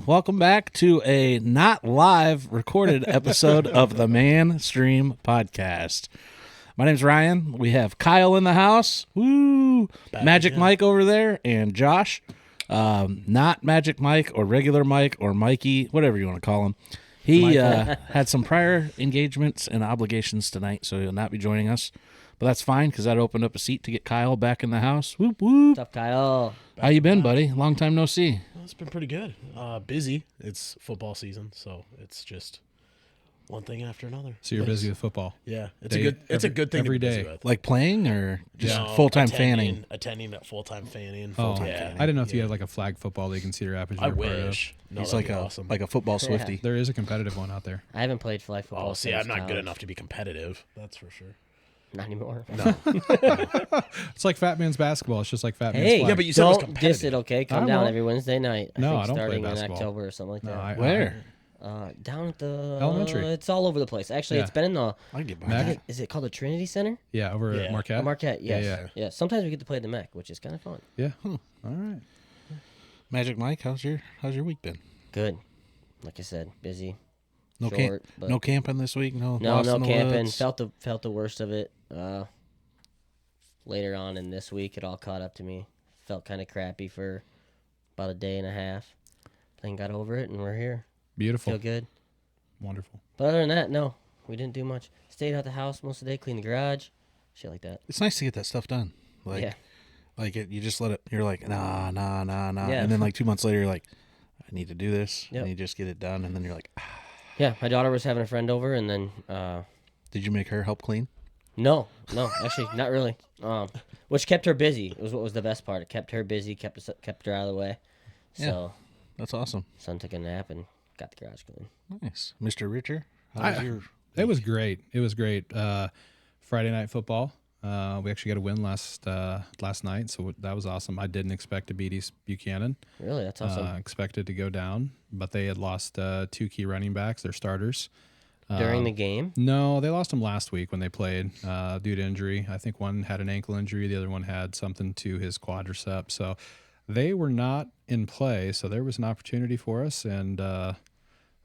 welcome back to a not live recorded episode of the Manstream podcast. My name's Ryan. We have Kyle in the house. Woo! Magic Mike over there, and Josh. Not Magic Mike or regular Mike or Mikey, whatever you want to call him. He had some prior engagements and obligations tonight, so he'll not be joining us. But that's fine, because that opened up a seat to get Kyle back in the house. Whoop, whoop. What's up, Kyle? How you been, buddy? Long time no see. Well, it's been pretty good. Busy. It's football season, so it's just one thing after another. So you're busy with football? Yeah, it's a good thing every to be day. busy with. Like playing or just full-time fanning? Attending at full-time fanning. Full-time fanning. I didn't know if you had like a flag football league in Cedar Rapids. I you're part of. wish. No, He's that'd like be a awesome. like a football Swifty. There is a competitive one out there. I haven't played flag football. Oh, see, since I'm not good college. enough to be competitive. That's for sure. Not anymore. No. It's like Fat Man's basketball. It's just like Fat Man's Hey, flag. Yeah, but you said it was don't diss competitive. it, okay? Come I down won't. every Wednesday night. No, think I don't play starting in basketball. October or something like No, that. Where? Down at the Elementary. It's all over the place. Actually, Yeah. it's been in the. I can get Mac? behind that. Is it called the Trinity Center? Yeah, over Yeah. at Marquette. Marquette. Yes. Yeah, Yeah. Sometimes we get to play the Mech, which is kind of fun. Yeah. All right. Magic Mike, how's your week been? Good. Like I said, busy. No Short, but no camping this week. No no lost in the camping. woods? Felt the worst of it. Later on in this week, it all caught up to me. Felt kind of crappy for about a day and a half. Then got over it, and we're here. Beautiful. Feel good. Wonderful. But other than that, no, we didn't do much. Stayed out the house most of the day, cleaned the garage, shit like that. It's nice to get that stuff done. Like, Yeah. you just let it. You're like, nah, Yeah. and then like 2 months later, you're like, I need to do this, Yep. and you just get it done, and then you're like, Yeah, my daughter was having a friend over, and then did you make her help clean? no, actually, not really. Which kept her busy. It was what was the best part. It kept her busy, kept her out of the way. So, That's awesome. son took a nap and got the garage clean. Nice, Mr. Richer. How's your? It was great. It was great. Friday night football. We actually got a win last night, so that was awesome. I didn't expect to beat East Buchanan. Really, that's awesome. Expected to go down, but they had lost two key running backs, their starters. During the game? No, they lost them last week when they played due to injury. I think one had an ankle injury. The other one had something to his quadricep. So they were not in play. So there was an opportunity for us, and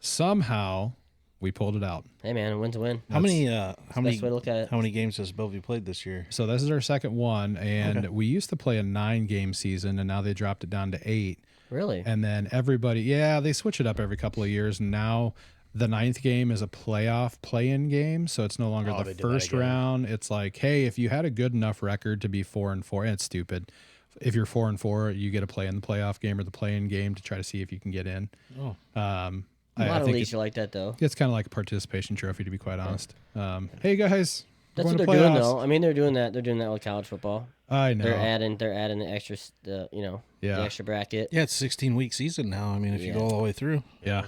somehow we pulled it out. Hey, man, a win's a win. How many Best way to look at it. how many games has Bellevue played this year? So this is our second one, and we used to play a 9-game season, and now they dropped it down to 8. Really? And then they switch it up every couple of years, and now the 9th game is a playoff play-in game, so it's no longer Oh, the they did that first again. round. It's like, hey, if you had a good enough record to be 4-4, and it's stupid. If you're 4-4, you get to play in the playoff game or the play-in game to try to see if you can get in. Oh, A lot of leagues are like that, though. It's kind of like a participation trophy, to be quite honest. Hey guys, That's we're what they're going to doing, playoffs. though. I mean, they're doing that. They're doing that with college football. I know. They're adding the extra, the extra bracket. yeah, it's a 16-week season now. I mean, if you go all the way through, Yeah,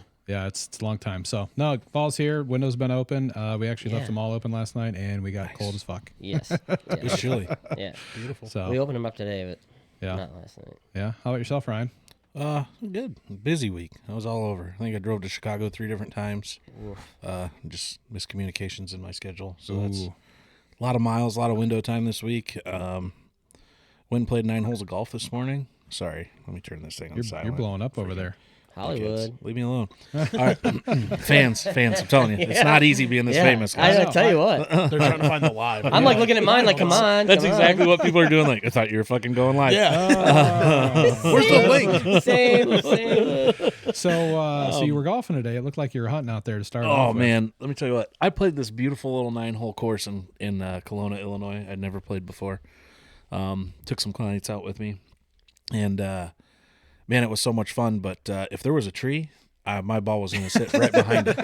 it's a long time. So no, fall's here. Windows been open. We actually left them all open last night, and we got cold as fuck. Yes. it was chilly. Yeah. Beautiful. So We opened them up today, but yeah, not last night. yeah. How about yourself, Ryan? Good. Busy week. I was all over. I think I drove to Chicago 3 different times. Oof. Just miscommunications in my schedule. So that's Ooh. a lot of miles, a lot of window time this week. Went and played 9 holes of golf this morning. Sorry, let me turn this thing on silent. You're blowing up over there. Hollywood. Leave me alone. All right, fans, I'm telling you, it's not easy being this famous. I Guys. gotta tell you what. They're trying to find the live. I'm like looking at mine like, come on. That's come exactly what people are doing. Like, I thought you were fucking going live. Yeah. Where's the link? on. Same. So you were golfing today. It looked like you were hunting out there to start. Oh off with. man, let me tell you what. I played this beautiful little 9-hole course in Kelowna, Illinois. I'd never played before. Took some clients out with me, and man, it was so much fun. But if there was a tree, my ball was going to sit right behind it.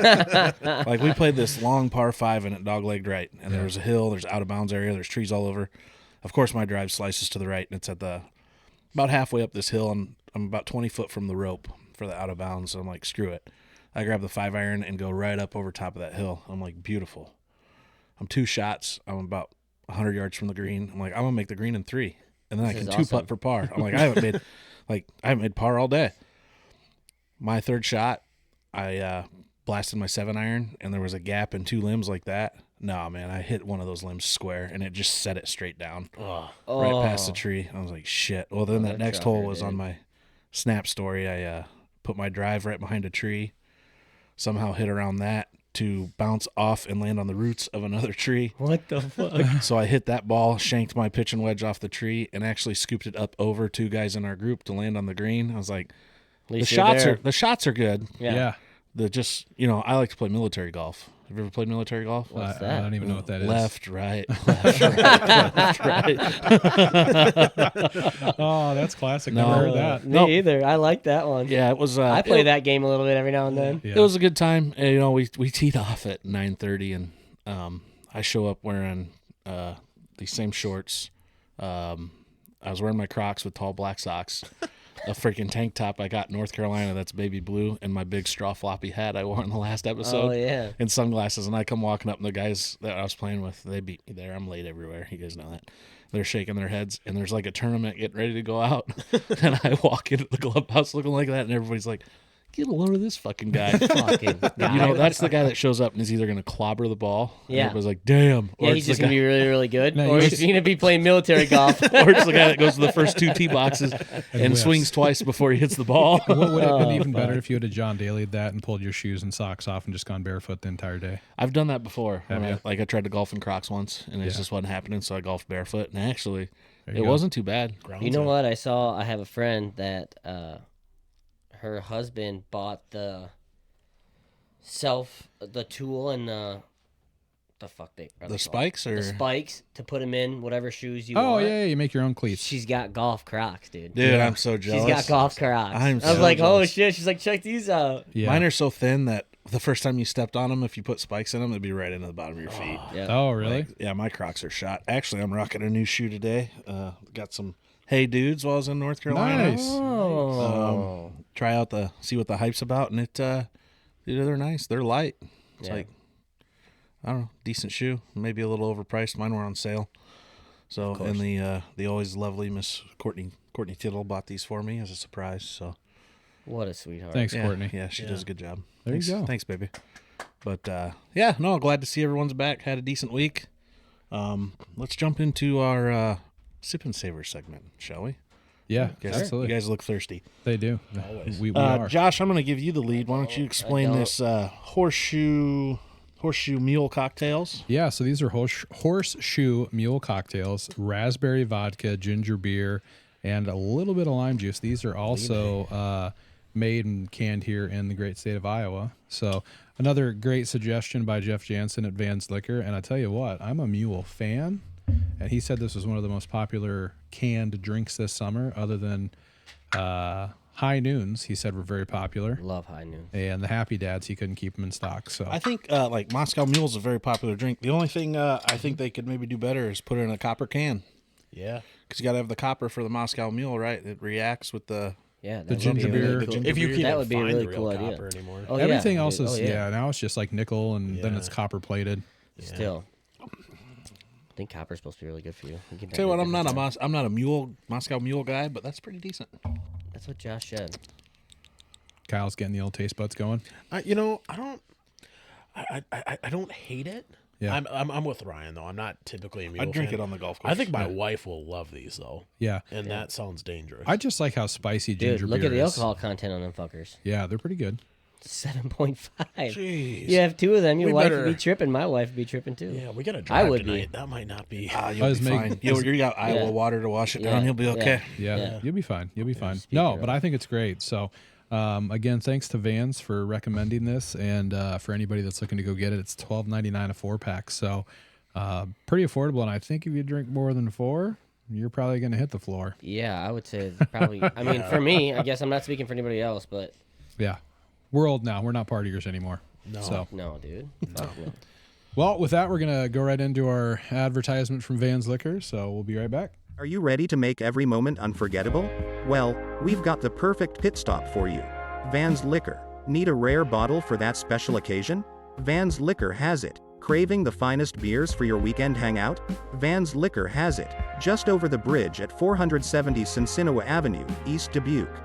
Like we played this long par 5 and it dog-legged right, and there was a hill. There's out of bounds area. There's trees all over. Of course, my drive slices to the right, and it's at about halfway up this hill, and I'm about 20 foot from the rope for the out of bounds. So I'm like, screw it. I grab the 5-iron and go right up over top of that hill. I'm like, beautiful. I'm 2 shots. I'm about 100 yards from the green. I'm like, I'm gonna make the green in 3, and then I can 2-putt for par. I'm like, I haven't made par all day. My 3rd shot, I blasted my 7-iron, and there was a gap in 2 limbs like that. No, man, I hit one of those limbs square, and it just set it straight down, right past the tree. I was like, shit. Well, then that next hole was on my Snap story. I put my drive right behind a tree, somehow hit around that to bounce off and land on the roots of another tree. What the fuck? So I hit that ball, shanked my pitching wedge off the tree, and actually scooped it up over 2 guys in our group to land on the green. I was like, the shots are good. Yeah. I like to play military golf. Have you ever played military golf? What's I that? don't even know what that is. Left, right, left, right. Oh, that's classic. No. Never heard that. Me Nope. either. I like that one. Yeah, it was. I play that game a little bit every now and then. Yeah. It was a good time. And, we teed off at 9:30, and I show up wearing these same shorts. I was wearing my Crocs with tall black socks, a freaking tank top I got in North Carolina that's baby blue, and my big straw floppy hat I wore in the last episode. Oh, yeah. And sunglasses. And I come walking up, and the guys that I was playing with, they beat me there. I'm late everywhere. You guys know that. They're shaking their heads, and there's like a tournament getting ready to go out. And I walk into the clubhouse looking like that, and everybody's like, get a load of this fucking guy. Fucking guy. That's the guy that shows up and is either going to clobber the ball. Yeah. And everybody's like, damn. Yeah, Or he's it's just going to be really, really good. No, or he's he's going to be playing military golf. or it's the guy that goes to the first 2 tee boxes and whiffs. swings twice before he hits the ball. What would it have been even better if you had a John Daly'd that and pulled your shoes and socks off and just gone barefoot the entire day? I've done that before. Have When you? I tried to golf in Crocs once, and it Yeah. just wasn't happening, so I golfed barefoot. And actually, There it you go. wasn't too bad. You know what? I have a friend that her husband bought the tool and the fuck they are they The called? spikes or the spikes to put him in whatever shoes you Oh, want. yeah, you make your own cleats. She's got golf Crocs, dude. Dude, Yeah. I'm so jealous. She's got golf Crocs. I'm I was so like, oh jealous. shit. She's like, check these out. Yeah. Mine are so thin that the first time you stepped on them, if you put spikes in them, it'd be right into the bottom of your feet. Yeah. Oh, really? Yeah, my Crocs are shot. Actually, I'm rocking a new shoe today. Got some Hey Dudes while I was in North Carolina. Nice. Oh. Try out see what the hype's about, and they're nice. They're light. It's Yeah. like, I don't know, decent shoe. Maybe a little overpriced. Mine were on sale. So, and the always lovely Miss Courtney Tittle bought these for me as a surprise. So, What a sweetheart. Thanks, yeah, Courtney. Yeah, she does a good job. There you Thanks, go. Thanks, baby. But glad to see everyone's back. Had a decent week. Let's jump into our sip and savor segment, shall we? Yeah, You absolutely. guys look thirsty. They do. Always. We are. Josh, I'm going to give you the lead. Why don't you explain don't. this horseshoe mule cocktails? Yeah, so these are horseshoe mule cocktails, raspberry vodka, ginger beer, and a little bit of lime juice. These are also made and canned here in the great state of Iowa. So another great suggestion by Jeff Jansen at Van's Liquor. And I tell you what, I'm a mule fan. And he said this was one of the most popular canned drinks this summer, other than High Noons. He said were very popular. Love High Noon. And the Happy Dads, he couldn't keep them in stock. So I think like Moscow Mule is a very popular drink. The only thing I think they could maybe do better is put it in a copper can. Yeah. Because you got to have the copper for the Moscow Mule, right? It reacts with the... Yeah, that The would ginger be a really beer. cool- ginger If you beer. can't that would be a find really the cool real idea. copper anymore. Oh, everything yeah. else Oh, is, yeah. now it's just like nickel, and then it's Yeah. copper plated. Still, I think copper's supposed to be really good for you. You can Tell you what, I'm not a different Moscow Mule guy, but that's pretty decent. time. That's what Josh said. Kyle's getting the old taste buds going. I don't hate it. Yeah. I'm with Ryan though. I'm not typically a mule I'd drink fan. it on the golf course. I think my wife will love these though, Yeah. and that sounds dangerous. I just like how spicy Dude, ginger look beer at the is. alcohol content on them fuckers. Yeah, they're pretty good. 7.5. Jeez. You have 2 of them. Your We wife better- would be tripping. My wife would be tripping too. Yeah, we got to drive would be. tonight. That might not be. You'll was be making- fine. You got Iowa Yeah. water to wash it Yeah. down. You'll be Yeah. okay. Yeah, Yeah. you'll be fine. You'll be fine. speak No, your but own. I think it's great. So, again, thanks to Vans for recommending this, and for anybody that's looking to go get it, it's $12.99 a 4-pack. So, pretty affordable. And I think if you drink more than 4, you're probably going to hit the floor. Yeah, I would say probably. I mean, for me, I guess I'm not speaking for anybody else, but Yeah, we're old now. We're not partiers anymore. No. So, no, dude. Fuck no. well, with that, we're gonna go right into our advertisement from Vans Liquor. So we'll be right back. Are you ready to make every moment unforgettable? Well, we've got the perfect pit stop for you. Vans Liquor. Need a rare bottle for that special occasion? Vans Liquor has it. Craving the finest beers for your weekend hangout? Vans Liquor has it. Just over the bridge at 470 Cincinnati Avenue, East Dubuque.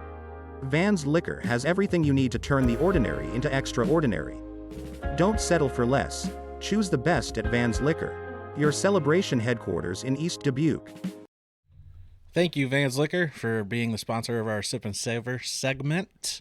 Vans Liquor has everything you need to turn the ordinary into extraordinary. Don't settle for less. Choose the best at Vans Liquor. Your celebration headquarters in East Dubuque. Thank you, Vans Liquor, for being the sponsor of our Sip and Savor segment.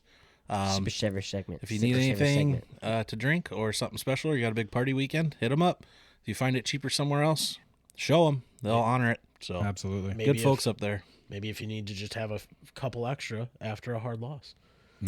Whichever segment. If you need anything to drink or something special, or you got a big party weekend, hit them up. If you find it cheaper somewhere else, show them. They'll honor it. So Absolutely. Maybe good folks up there. Maybe if you need to just have a couple extra after a hard loss.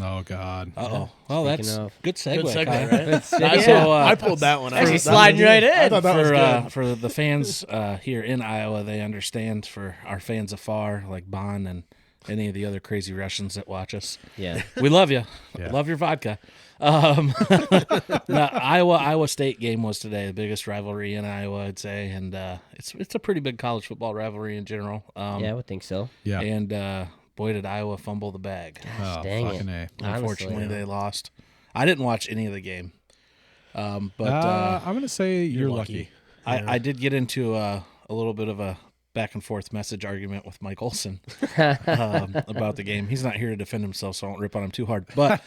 Oh, God. Uh-oh. Well, Speaking that's of- good segue. Good segue, Kyle. right? So, I pulled that one. Actually out. sliding right in. I thought that was good. For the fans here in Iowa, they understand. For our fans afar, like Bon and any of the other crazy Russians that watch us, Yeah. we love you. Yeah. Love your vodka. The Iowa State game was today, the biggest rivalry in Iowa, I'd say, and it's a pretty big college football rivalry in general. Yeah, I would think so. Yeah. And boy, did Iowa fumble the bag. Oh, Dang fucking it. A. Unfortunately, Honestly. they lost. I didn't watch any of the game, but I'm going to say you're lucky. I did get into a little bit of a back and forth message argument with Mike Olson about the game. He's not here to defend himself, so I won't rip on him too hard. But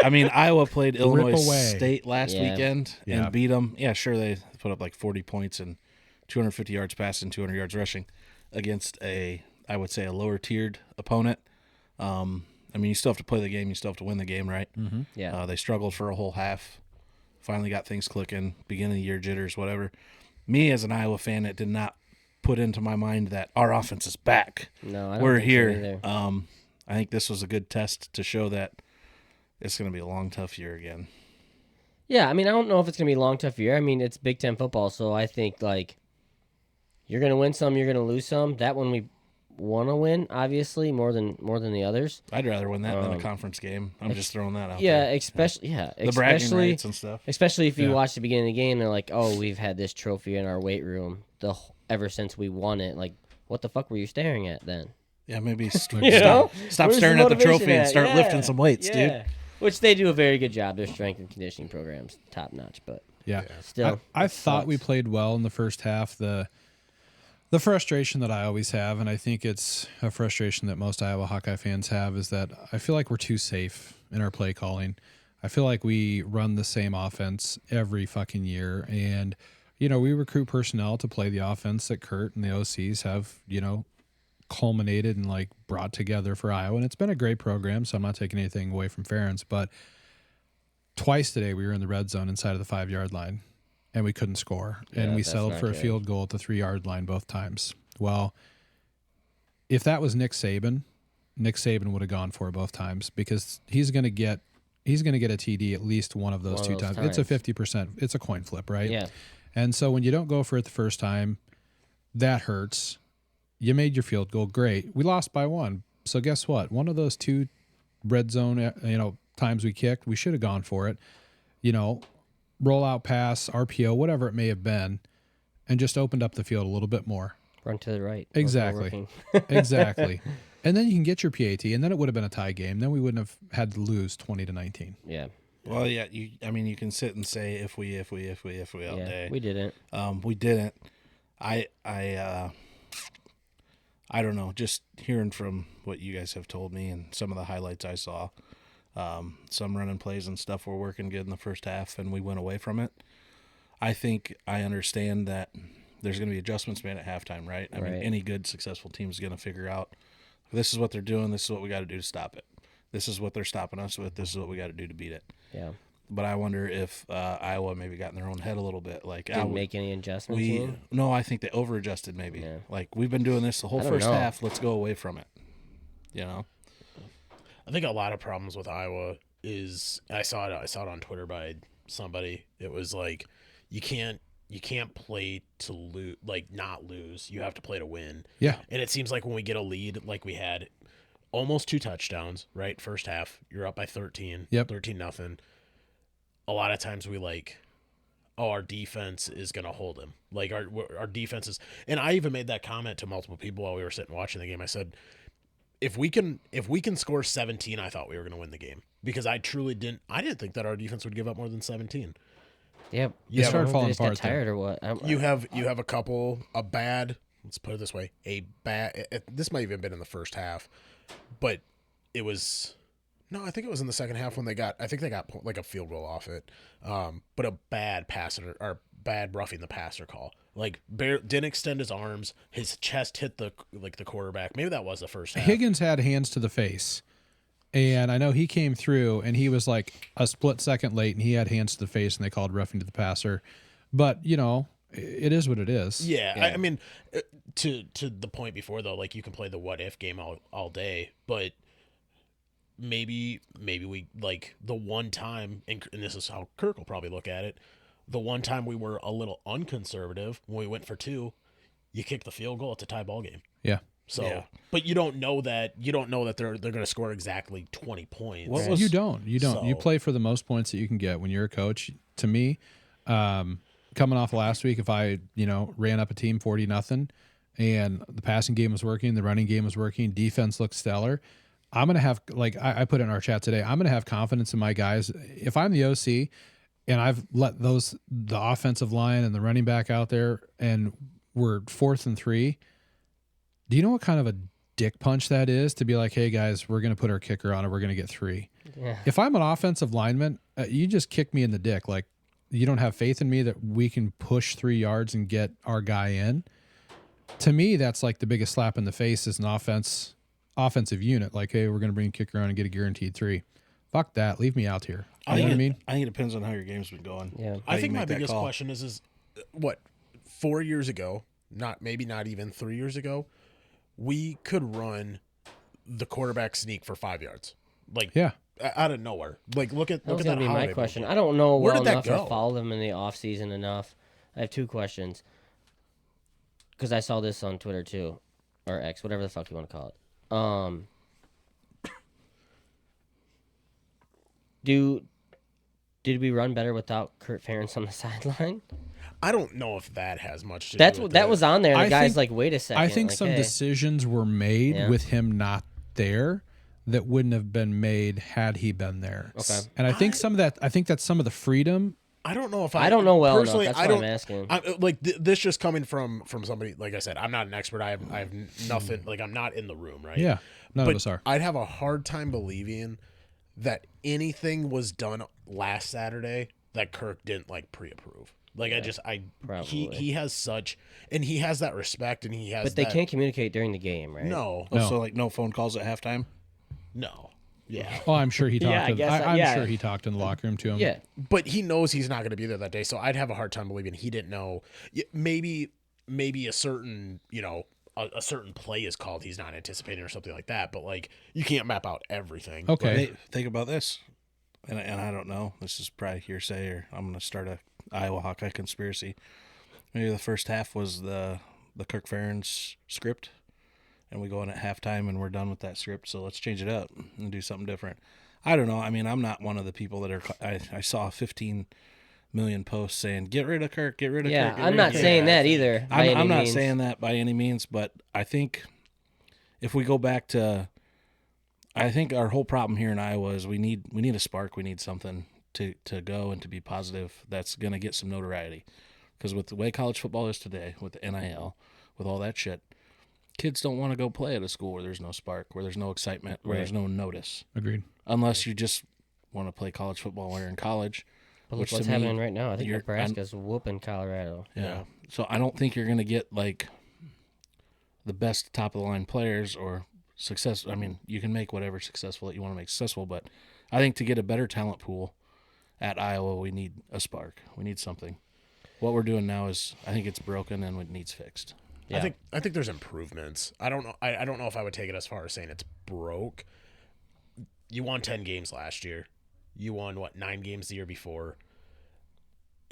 I mean, Iowa played Illinois away. State last Yeah. weekend Yeah. and beat them. Yeah, sure, they put up like 40 points and 250 yards passing, 200 yards rushing against I would say a lower tiered opponent. I mean, you still have to play the game. You still have to win the game, right? Mm-hmm. Yeah. They struggled for a whole half. Finally got things clicking. Beginning of the year jitters, whatever. Me as an Iowa fan, it did not put into my mind that our offense is back. No, I don't We're think so here. either. I think this was a good test to show that it's going to be a long, tough year again. Yeah, I mean, I don't know if it's going to be a long, tough year. I mean, it's Big Ten football, so I think, like, you're going to win some, you're going to lose some. That one we want to win, obviously, more than the others. I'd rather win that than a conference game. I'm just throwing that out Yeah, there. especially The bragging rights and stuff. Especially if you Yeah. watch the beginning of the game, they're like, "Oh, we've had this trophy in our weight room ever since we won it." Like, what the fuck were you staring at then? Yeah, maybe You know? stop Where's staring the at the motivation trophy and at? start Yeah, lifting some weights, dude. yeah. Which they do a very good job. Their strength and conditioning programs top notch, but Yeah. still, I it thought we sucks. played well in the first half. The frustration that I always have, and I think it's a frustration that most Iowa Hawkeye fans have, is that I feel like we're too safe in our play calling. I feel like we run the same offense every fucking year. And, you know, we recruit personnel to play the offense that Kurt and the OCs have, you know, culminated and like brought together for Iowa. And it's been a great program, so I'm not taking anything away from Ferentz. But twice today we were in the red zone inside of the 5-yard line, and we couldn't score. And Yeah, we that's settled not for a good. field goal at the 3-yard line both times. Well, if that was Nick Saban would have gone for it both times, because he's going to get a TD at least one of those One two of those times. It's a times. 50%. It's a coin flip, right? Yeah, And so when you don't go for it the first time, that hurts. You made your field goal, great. We lost by 1. So guess what? One of those 2 red zone, times we kicked, we should have gone for it. Rollout pass, RPO, whatever it may have been, and just opened up the field a little bit more. run to the right. Exactly. Exactly. And then you can get your PAT, and then it would have been a tie game. Then we wouldn't have had to lose 20-19. Yeah, Well, yeah, you can sit and say if we all yeah, day. we didn't. We didn't. I don't know. Just hearing from what you guys have told me and some of the highlights I saw, some running plays and stuff were working good in the first half, and we went away from it. I think I understand that there's going to be adjustments made at halftime, right? I mean, Right. any good, successful team is going to figure out this is what they're doing. This is what we got to do to stop it. This is what they're stopping us with. This is what we got to do to beat it. Yeah, But I wonder if Iowa maybe got in their own head a little bit. Like didn't make any adjustments. you mean? no, I think they over-adjusted maybe. Yeah. Like, we've been doing this the whole I don't first know. half. Let's go away from it. I think a lot of problems with Iowa is I saw it on Twitter by somebody. It was like you can't play to lose, like not lose. You have to play to win. Yeah. And it seems like when we get a lead, like we had almost 2 touchdowns, right? First half, you're up by 13. Yep. 13-0. A lot of times we our defense is going to hold him. Like our defense is, and I even made that comment to multiple people while we were sitting watching the game. I said, if we can score 17, I thought we were going to win the game, because I didn't think that our defense would give up more than 17. Yeah, You I don't know started if they falling just got apart there. tired or what. You have a bad, let's put it this way, this might even been in the first half, but it was, no, I think it was in the second half when they got like a field goal off it. But a bad passer or bad roughing the passer call. Like didn't extend his arms, his chest hit the quarterback. Maybe that was the first half. Higgins had hands to the face And I know he came through, and he was like a split second late, and he had hands to the face, and they called roughing to the passer. But it is what it is. Yeah. I mean, to the point before though, like you can play the what if game all day, but maybe we like the one time, and this is how Kirk will probably look at it. The one time we were a little unconservative when we went for 2, you kick the field goal, it's a tie ball game. Yeah. So, but you don't know that they're going to score exactly 20 points. You don't. So, You play for the most points that you can get when you're a coach. To me, coming off last week, if I ran up a team 40-0, and the passing game was working, the running game was working, defense looked stellar, I'm gonna have, like I put in our chat today, I'm gonna have confidence in my guys. If I'm the OC and I've let the offensive line and the running back out there, and we're 4th and 3. Do you know what kind of a dick punch that is to be like, hey guys, we're going to put our kicker on and we're going to get 3. Yeah. If I'm an offensive lineman, you just kick me in the dick. Like, you don't have faith in me that we can push 3 yards and get our guy in. To me, that's like the biggest slap in the face as an offensive unit. Like, hey, we're going to bring a kicker on and get a guaranteed 3. Fuck that. Leave me out here. You know what I mean? I think it depends on how your game's been going. Yeah. I think my biggest question is what, 4 years ago, not even 3 years ago, we could run the quarterback sneak for 5 yards, like out of nowhere. Like look at That was that. gonna be my question. I don't know Where well did that enough go? or follow them in the off season enough. I have 2 questions because I saw this on Twitter too, or X, whatever the fuck you want to call it. Did we run better without Kurt Ferentz on the sideline? I don't know if that has much to That's do with what that it. was on there. And I the guy's think- like, wait a second. I think like, some hey. decisions were made with him not there that wouldn't have been made had he been there. Okay. And I think that's some of the freedom. I don't know if I don't know well enough. personally. That's I why don't I'm asking. like this just coming from somebody. Like I said, I'm not an expert. I have nothing. Like I'm not in the room, right? Yeah. None but of us are. I'd have a hard time believing that anything was done last Saturday that Kirk didn't like pre-approve. Like probably. he has such, and he has that respect, and he has. But they that, can't communicate during the game, right? No, Oh, so like no phone calls at halftime. no, yeah. Oh, I'm sure he talked. Yeah, I guess, I'm yeah. sure he talked in the locker room to him. Yeah. But he knows he's not going to be there that day, so I'd have a hard time believing he didn't know. Maybe a certain a certain play is called he's not anticipating or something like that. But like you can't map out everything. Okay. Hey, think about this, and I don't know. This is probably hearsay, or I'm going to start a Iowa Hawkeye conspiracy. Maybe the first half was the Kirk Ferentz script, and we go in at halftime and we're done with that script. So let's change it up and do something different. I don't know. I mean, I'm not one of the people that are. I saw 15 million posts saying get rid of Kirk, get rid of Kirk. Yeah, get I'm rid not of Kirk." saying that either. I'm not saying that by any means, but I think if we go back to, I think our whole problem here in Iowa is we need a spark. We need something to go and to be positive that's going to get some notoriety. Because with the way college football is today, with the NIL, with all that shit, kids don't want to go play at a school where there's no spark, where there's no excitement, where there's no notice. Agreed. Unless you just want to play college football when you're in college. But which look what's to me, happening right now. I think you're- Nebraska's whooping Colorado. Yeah. So I don't think you're going to get like the best top of the line players or success. I mean, you can make whatever successful that you want to make successful, but I think to get a better talent pool at Iowa, we need a spark. We need something. What we're doing now is, I think it's broken and it needs fixed. Yeah. I think there's improvements. I don't know. I don't know if I would take it as far as saying it's broke. You won 10 games last year. You won 9 games the year before.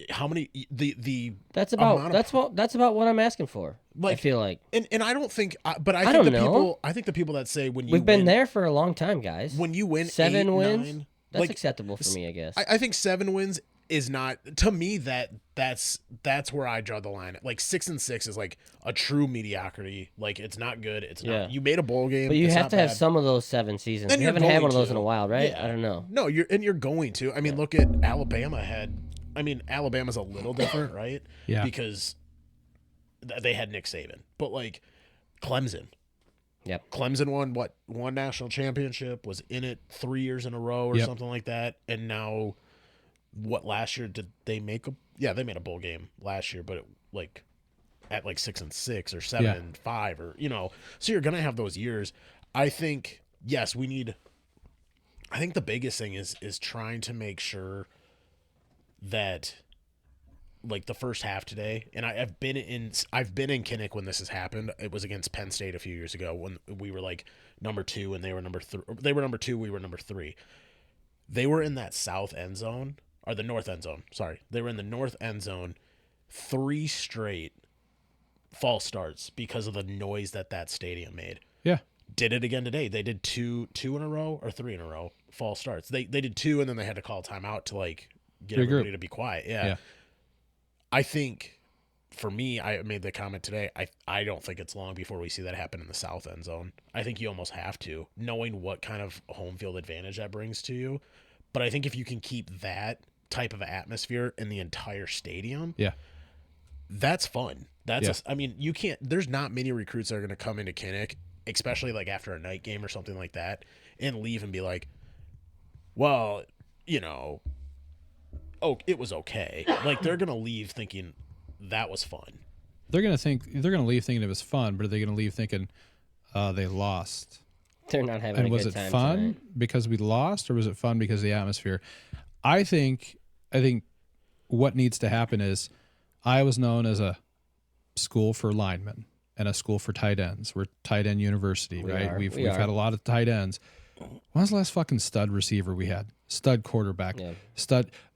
How many the That's amount about of- that's about what I'm asking for. I Like- feel like and I don't think but I I think don't the know. people the people that say when you we've been win, there for a long time, guys. when you win 7 8, wins, 9, that's like, acceptable for me, I guess. I think 7 wins is not, to me, that's where I draw the line. Like 6 and 6 is like a true mediocrity. Like it's not good. It's Yeah. not. You made a bowl game, but you it's have not to have bad. some of those 7 seasons. And You you're haven't had going one of those to. in a while, right? Yeah. I don't know. No, you're going to. I mean, look at Alabama had. I mean, Alabama's a little different, right? Yeah. Because they had Nick Saban, but like Clemson. Yep. Clemson won one national championship, was in it 3 years in a row or Yep. something like that, and now last year did they make a? Yeah, they made a bowl game last year, but it, like at like 6 and 6 or 7 Yeah. and 5 or so you're gonna have those years. I think yes, we need I think the biggest thing is trying to make sure that, like, the first half today, and I've been in Kinnick when this has happened. It was against Penn State a few years ago when we were like number 2 and they were number 3. They were number 2, we were number 3. They were in that south end zone, or the north end zone. Sorry, they were in the north end zone 3 straight false starts because of the noise that stadium made. Yeah. Did it again today. They did two in a row or 3 in a row false starts. They did 2 and then they had to call a timeout to like get everybody to be quiet. Yeah. I think for me, I made the comment today, I don't think it's long before we see that happen in the south end zone. I think you almost have to, knowing what kind of home field advantage that brings to you. But I think if you can keep that type of atmosphere in the entire stadium, that's fun. I mean, you can't, there's not many recruits that are going to come into Kinnick, especially like after a night game or something like that, and leave and be like, well, you know, oh, it was okay. Like, they're going to leave thinking that was fun. They're going to leave thinking it was fun, but are they going to leave thinking they lost? They're not having a good time. And was it fun tonight because we lost, or was it fun because of the atmosphere? I think what needs to happen is Iowa's known as a school for linemen and a school for tight ends. We're tight end university, right? We've had a lot of tight ends. When was the last fucking stud receiver we had? Stud quarterback. Yeah.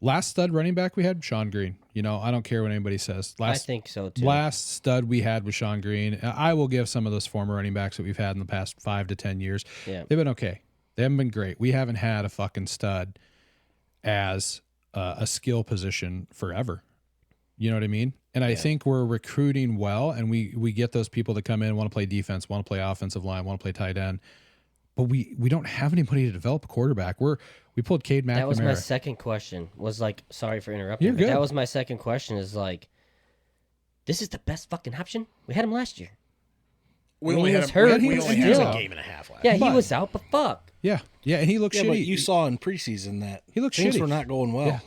Last stud running back we had, Sean Green. You know, I don't care what anybody says. I think so too. Last stud we had was Sean Green. I will give some of those former running backs that we've had in the past 5 to 10 years. Yeah. They've been okay. They haven't been great. We haven't had a fucking stud as a skill position forever. You know what I mean? And I think we're recruiting well, and we get those people that come in, want to play defense, want to play offensive line, want to play tight end. But we don't have anybody to develop a quarterback. We pulled Cade McNamara. That was my second question. Was like, sorry for interrupting. You're good. That was my second question. Is like, this is the best fucking option. We had him last year. We only had him a game and a half last. Yeah, he was out, but fuck. Yeah, and he looked shitty. But you saw in preseason that he looked things shitty. were not going well.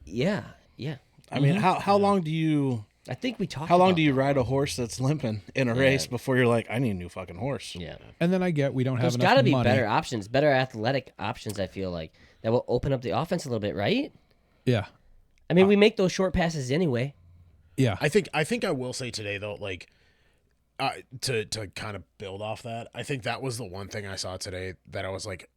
Yeah. I mean, how long do you? I think we talked. How long about do you that. ride a horse that's limping in a race before you're like, I need a new fucking horse? Yeah. And then we don't have There's enough got to be money. better options, better athletic options. I feel like that will open up the offense a little bit, right? Yeah. I mean, we make those short passes anyway. Yeah. I think I will say today though, like, to kind of build off that, I think that was the one thing I saw today that I was like,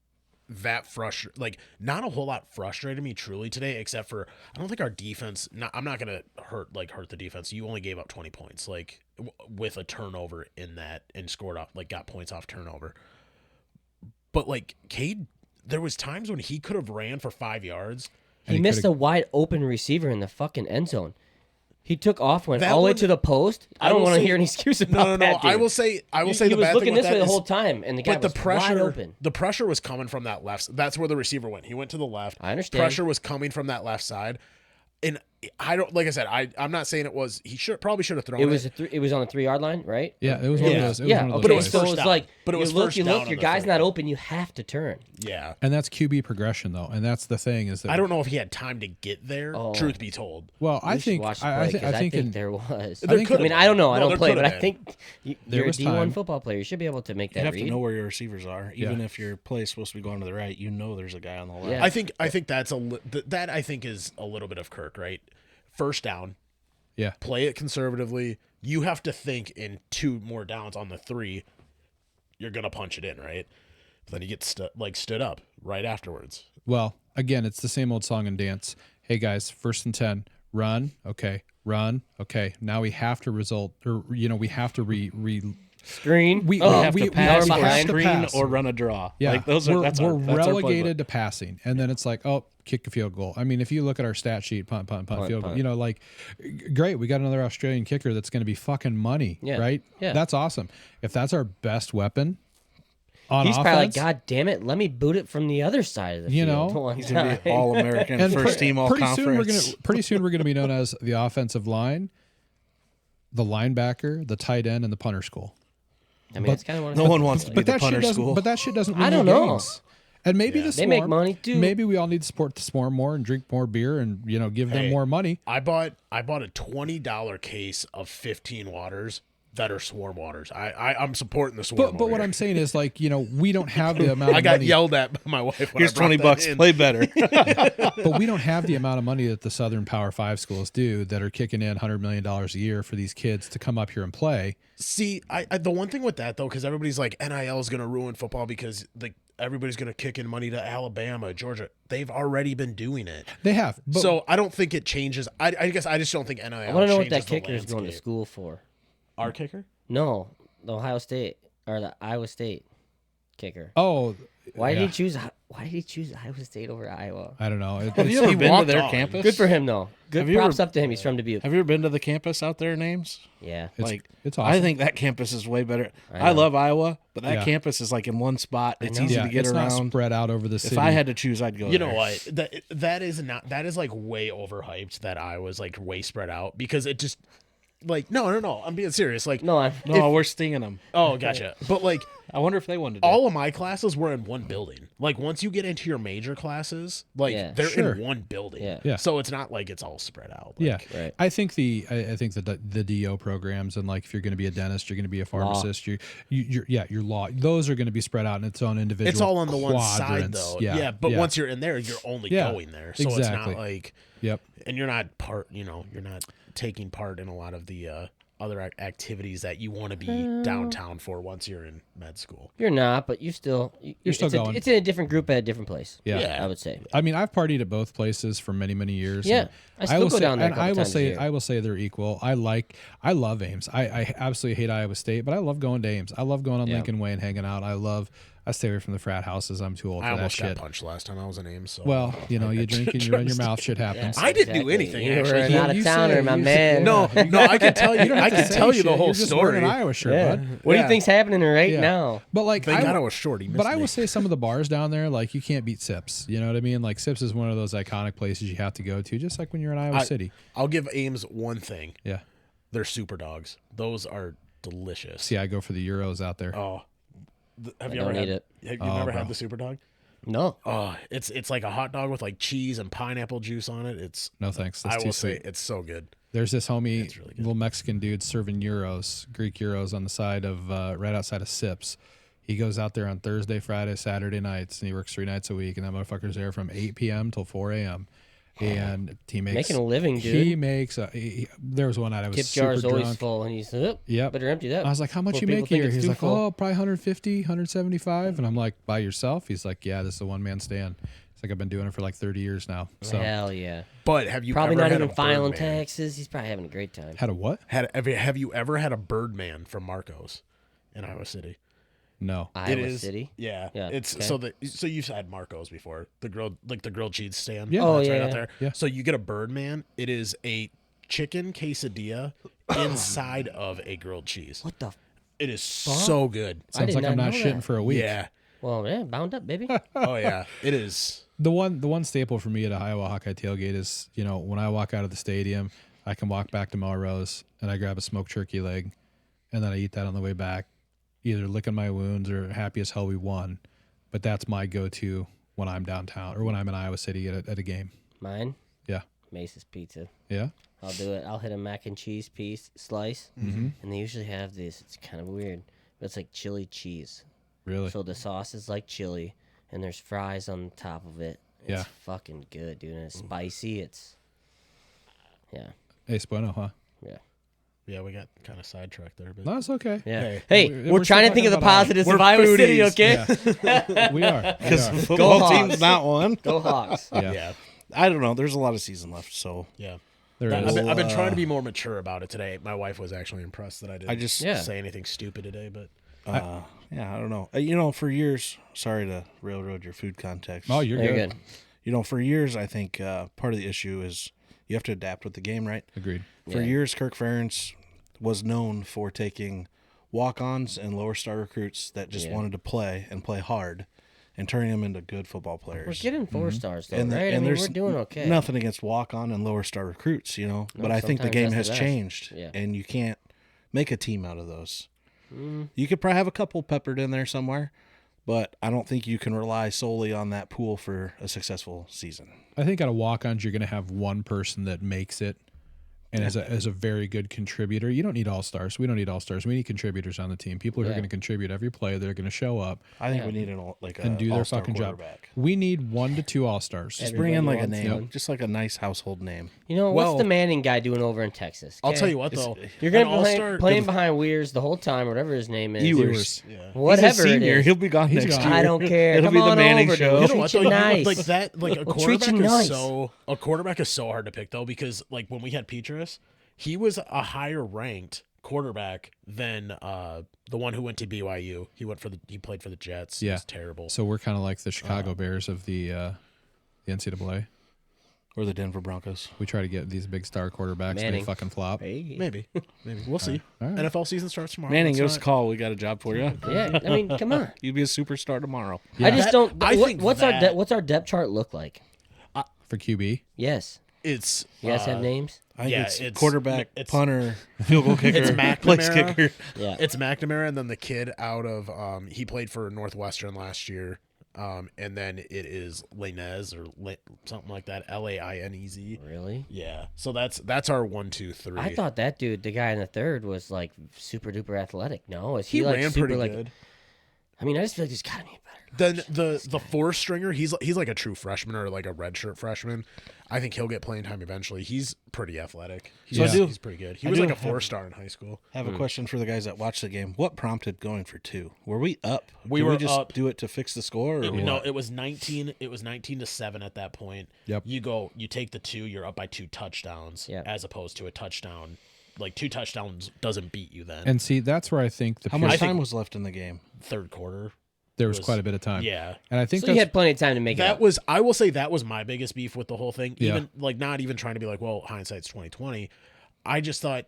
not a whole lot frustrated me truly today, except for I don't think our defense. I'm not gonna hurt the defense. You only gave up 20 points, like with a turnover in that, and scored off, like got points off turnover. But like Cade, there was times when he could have ran for 5 yards. He missed a wide open receiver in the fucking end zone. He took off, went all the way to the post. I don't want to hear an excuse about that. No. I will say he the was bad looking thing with this way that the whole time, and the guy was wide open. The pressure was coming from that left. That's where the receiver went. He went to the left. I understand. Pressure was coming from that left side, and I don't. Like I said, I'm not saying it was. He probably should have thrown it. It was on the 3-yard line, right? Yeah, it was one of those. Yeah. But it was so first it's down. like, But it was you look, first down your on guy's the not third. open. You have to turn. Yeah. And that's QB progression though, and that's the thing is that I don't know if he had time to get there. Truth be told. Well, I We should think watch the play, I think there was. There could I mean, have I don't know. been. I No, don't there play, could but have I been. think There you're a was D1 time. football player. You should be able to make that You have read. to know where your receivers are, even if your play is supposed to be going to the right. You know, there's a guy on the left. Yeah. I think that's that I think is a little bit of Kirk, right? First down. Yeah. Play it conservatively. You have to think in 2 more downs on the 3, you're gonna punch it in, right? But then you get stood up right afterwards. Well, again, it's the same old song and dance. Hey guys, 1st and 10, run, okay, run, okay. Now we have to we have to Screen. we have we to pass we or have to screen pass. or run a draw. Yeah, Like those we're that's our relegated playbook. to passing, and then it's like, oh, kick a field goal. I mean, if you look at our stat sheet, punt, field goal. You know, like, great, we got another Australian kicker that's going to be fucking money, right? Yeah. That's awesome. If that's our best weapon on He's offense, probably like, God damn it, let me boot it from the other side of the You field. know, one He's gonna time. be all American, and first team all conference. Pretty soon we're gonna be known as the offensive line, the linebacker, the tight end, and the punter school. I mean, it's kind of one of No those one wants to things. be But the that punter shit school. doesn't. But that shit doesn't win I don't you know. games. And maybe the They Swarm, make money, too. Maybe we all need to support the Swarm more and drink more beer and give them Hey. more money. I bought a $20 case of 15 waters that are swarm waters. I'm supporting the swarm. But what I'm saying is, like, we don't have the amount of I got money. yelled at by my wife. When Here's I brought $20. that in. Play better. But we don't have the amount of money that the Southern Power 5 schools do that are kicking in $100 million a year for these kids to come up here and play. See, I the one thing with that though, because everybody's like NIL is going to ruin football because everybody's going to kick in money to Alabama, Georgia. They've already been doing it. They have. But So I don't think it changes. I guess I just don't think NIL. I want to know what that changes the kicker is going to landscape. school for. Our kicker? No, the Ohio State or the Iowa State kicker. oh, Why yeah. did he choose? Why did he choose Iowa State over Iowa? I don't know. Have you ever he been to walked their on. campus? Good for him though. Good Have you props ever- up to him. He's from Dubuque. Have you ever been to the campus out there, Names? Yeah. It's awesome. I think that campus is way better. I I know. love Iowa, but that Yeah. campus is like in one spot. It's know. easy yeah, to get it's not around. spread out over the city. If I had to choose, I'd go You there. know what? That is like way overhyped. That Iowa's like way spread out because it just like no. I'm being serious. Like No, No, we're stinging them. oh gotcha. But like I wonder if they wanted to. all of my classes were in one building. Like once you get into your major classes, like Yeah. they're Sure. in one building. Yeah. Yeah. So it's not like it's all spread out. Yeah, Like, Right. I think I think the DO programs and like if you're going to be a dentist, you're going to be a pharmacist, your law, those are going to be spread out in its own individual. it's all on the one side quadrants. though. Yeah, But once you're in there, you're only Yeah, going there. So exactly. it's not like Yep. and you're not you're not taking part in a lot of the other activities that you want to be downtown for once you're in med school. you're not, but you're still still going. It's in a different group at a different place. Yeah. I would say. I mean, I've partied at both places for many years. Yeah, and I still will go say, down there a and couple I will times a say, year. I will say they're equal. I love Ames. I absolutely hate Iowa State, but I love going to Ames. I love going on Yeah. Lincoln Way and hanging out. I stay away from the frat houses. I'm too old I for that almost got shit. punched last time I was in Ames. So. Well, you drink and you run your mouth. Shit happens. I didn't do anything, You actually. were an You- out of you towner, say- my you man. say- no, I can tell you. I can Say tell you the shit. whole You're just story. wearing an Iowa shirt, Yeah. bud. What do Yeah. you think's happening right Yeah. now? But like, Thank God I was short. He missed But I me. will say some of the bars down there, like you can't beat Sips. You know what I mean? Like Sips is one of those iconic places you have to go to, just like when you're in Iowa City. I'll give Ames one thing. Yeah. They're super dogs. Those are delicious. See, I go for the Euros out there. Oh, have you I ever don't had eat it. Have you Oh, never bro. had the super dog? No. Oh, it's like a hot dog with like cheese and pineapple juice on it. It's No thanks. That's I too will sweet. say it's so good. There's this homie, It's really good. little Mexican dude serving Euros, Greek Euros on the side of, right outside of Sips. He goes out there on Thursday, Friday, Saturday nights, and he works 3 nights a week. And that motherfucker's there from 8 p.m. till 4 a.m. And he makes Making a living, dude. He makes. There was one night I was Tip super jar is always drunk. full, and he's Yep. better empty that. I was like, how much Well, you people make think here? it's He's too like, full. oh, probably 150, 175. And I'm like, by yourself? He's like, yeah, this is a one-man stand. It's like I've been doing it for like 30 years now. So Hell yeah. But have you Probably ever not had even a filing Birdman? taxes. He's probably having a great time. had a what? Have you ever had a Birdman from Marco's in Iowa City? No. Iowa City. Yeah. Yeah, It's okay. so you've had Marco's before. The grilled cheese stand. Yeah. Oh, That's right yeah, out yeah. there. Yeah. So you get a Birdman. It is a chicken quesadilla inside of a grilled cheese. What the? It is so good. I Sounds did like I'm not not know shitting that. for a week. Yeah. Well, yeah, bound up, baby. Oh yeah. It is. The one staple for me at a Iowa Hawkeye tailgate is, when I walk out of the stadium, I can walk back to Melrose and I grab a smoked turkey leg, and then I eat that on the way back, either licking my wounds or happy as hell we won. But that's my go-to when I'm downtown or when I'm in Iowa City at a game. Mine, Yeah. Mace's Pizza. Yeah. I'll do it. I'll hit a mac and cheese slice, and they usually have this. It's kind of weird, but it's like chili cheese. Really? So the sauce is like chili, and there's fries on the top of it. It's Yeah. fucking good, dude. And it's spicy. Yeah. Hey, Bueno, huh? Yeah. Yeah, we got kind of sidetracked there, but No, it's okay. Yeah. Hey, Hey, we're we're still trying to think of the talking about positives We're of Iowa City, foodies. okay? We are. Because We are. football Hawks. team's not one. Go Hawks. Yeah. yeah. I don't know. There's a lot of season left, so Yeah. There I've is. been, I've been trying to be more mature about it today. My wife was actually impressed that I didn't I just Yeah. say anything stupid today, but yeah, I don't know. For years, sorry to railroad your food context. Oh, you're Very good. good. For years, I think part of the issue is you have to adapt with the game, right? Agreed. For Yeah. years, Kirk Ferentz was known for taking walk-ons and lower star recruits that just Yeah. wanted to play and play hard and turning them into good football players. We're getting 4 stars, though, and, right? I mean, there's we're doing okay. Nothing against walk-on and lower star recruits, but I think the sometimes game that's has the best. changed, Yeah. and you can't make a team out of those. Mm. You could probably have a couple peppered in there somewhere, but I don't think you can rely solely on that pool for a successful season. I think out of walk-ons, you're going to have one person that makes it and as a very good contributor. You don't need all-stars. We don't need all-stars. We need contributors on the team. People who are going to contribute every play. They're going to show up. I think we need and do their fucking job. We need 1 to 2 all-stars. Just bring in like a name, just like a nice household name. You know, what's the Manning guy doing over in Texas? I'll tell you what, though. You're going to be playing behind Weirs the whole time, whatever his name is. Ewers. Yeah. Whatever He's a senior. it is. He'll be gone next year. I don't care. It'll Come be the on Manning over, show. dude. You know what, Treat though? you nice. Like that, like a treat you quarterback is nice. a quarterback is so hard to pick though, because like when we had Petrus, he was a higher ranked quarterback than the one who went to BYU. He played for the Jets. Yeah. He was terrible. So we're kind of like the Chicago Bears of the NCAA. Or the Denver Broncos. We try to get these big star quarterbacks. Manning. They fucking flop. Maybe we'll see. All right. NFL season starts tomorrow. Manning, It's give us a not- call. We got a job for you. Yeah, I mean, come on. You'd be a superstar tomorrow. I just don't. I think What's that- our depth chart look like? For QB. Yes. It's You guys have names? I think Yeah, it's it's- quarterback, it's- punter, field goal kicker, It's place McNamara. kicker. Yeah. It's McNamara, and then the kid out of he played for Northwestern last year, and then it is Lainez or something like that, Lainez. Really? Yeah, so that's our 1, 2, 3. I thought that dude, the guy in the third, was like super duper athletic. No, is he, he like ran super pretty like? good. I mean, I just feel like there's gotta be a better. Then the 4-stringer, he's like a true freshman or like a redshirt freshman. I think he'll get playing time eventually. He's pretty athletic. He's pretty good. He was like a 4-star in high school. I have a question for the guys that watch the game. What prompted going for 2? Were we up? We Did were we just up. do it to fix the score? Or No, what? it was 19. It was 19-7 at that point. Yep. You take the 2. You're up by 2 touchdowns, Yep. as opposed to a touchdown. Like 2 touchdowns doesn't beat you then. And see, that's where I think How much time was left in the game? Third quarter. there was quite a bit of time. Yeah. And I think So you had plenty of time to make it That up. was, I will say, that was my biggest beef with the whole thing. Yeah. Even like not even trying to be like, well, hindsight's 2020. I just thought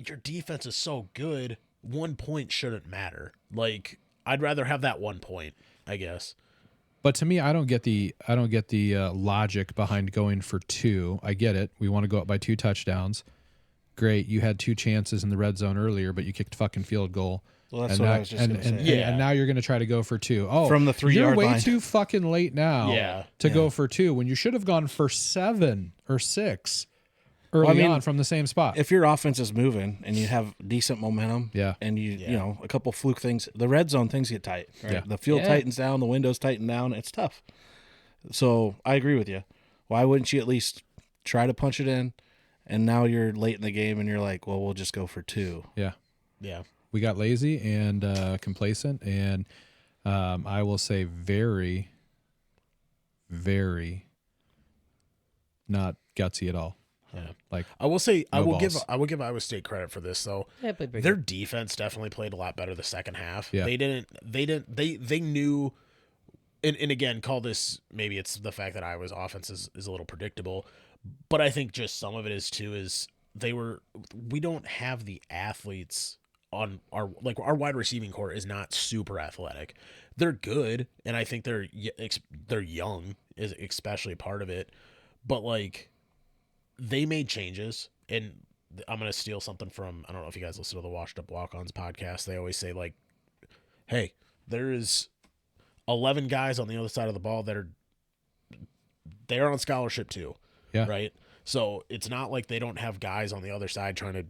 your defense is so good, 1 point shouldn't matter. Like I'd rather have that 1 point, I guess. But to me, I don't get the logic behind going for 2. I get it. We want to go up by 2 touchdowns. Great. You had 2 chances in the red zone earlier, but you kicked fucking field goal. Well, that's and what now, I was just going to say. Yeah. And now you're going to try to go for 2. Oh, From the 3 you're yard way line. too fucking late now. Yeah. To go for 2 when you should have gone for 7 or 6 early I mean, on from the same spot. If your offense is moving and you have decent momentum, Yeah. and you know a couple fluke things, the red zone things get tight. Right? Yeah. The field Yeah. tightens down, the windows tighten down. It's tough. So I agree with you. Why wouldn't you at least try to punch it in? And now you're late in the game, and you're like, well, we'll just go for 2. yeah. Yeah. We got lazy and complacent, and I will say very, very not gutsy at all. Yeah. Like I will say I No will balls. give Iowa State credit for this though. Yeah, but Their defense definitely played a lot better the second half. Yeah. They knew, and again, call this, maybe it's the fact that Iowa's offense is a little predictable, but I think just some of it is too is we don't have the athletes on our wide receiving core is not super athletic. They're good, and I think they're young is especially part of it, but like they made changes, and I'm going to steal something from, I don't know if you guys listen to the Washed Up Walk-Ons podcast. They always say like, hey, there is 11 guys on the other side of the ball that they're on scholarship too. Yeah. Right. So it's not like they don't have guys on the other side trying to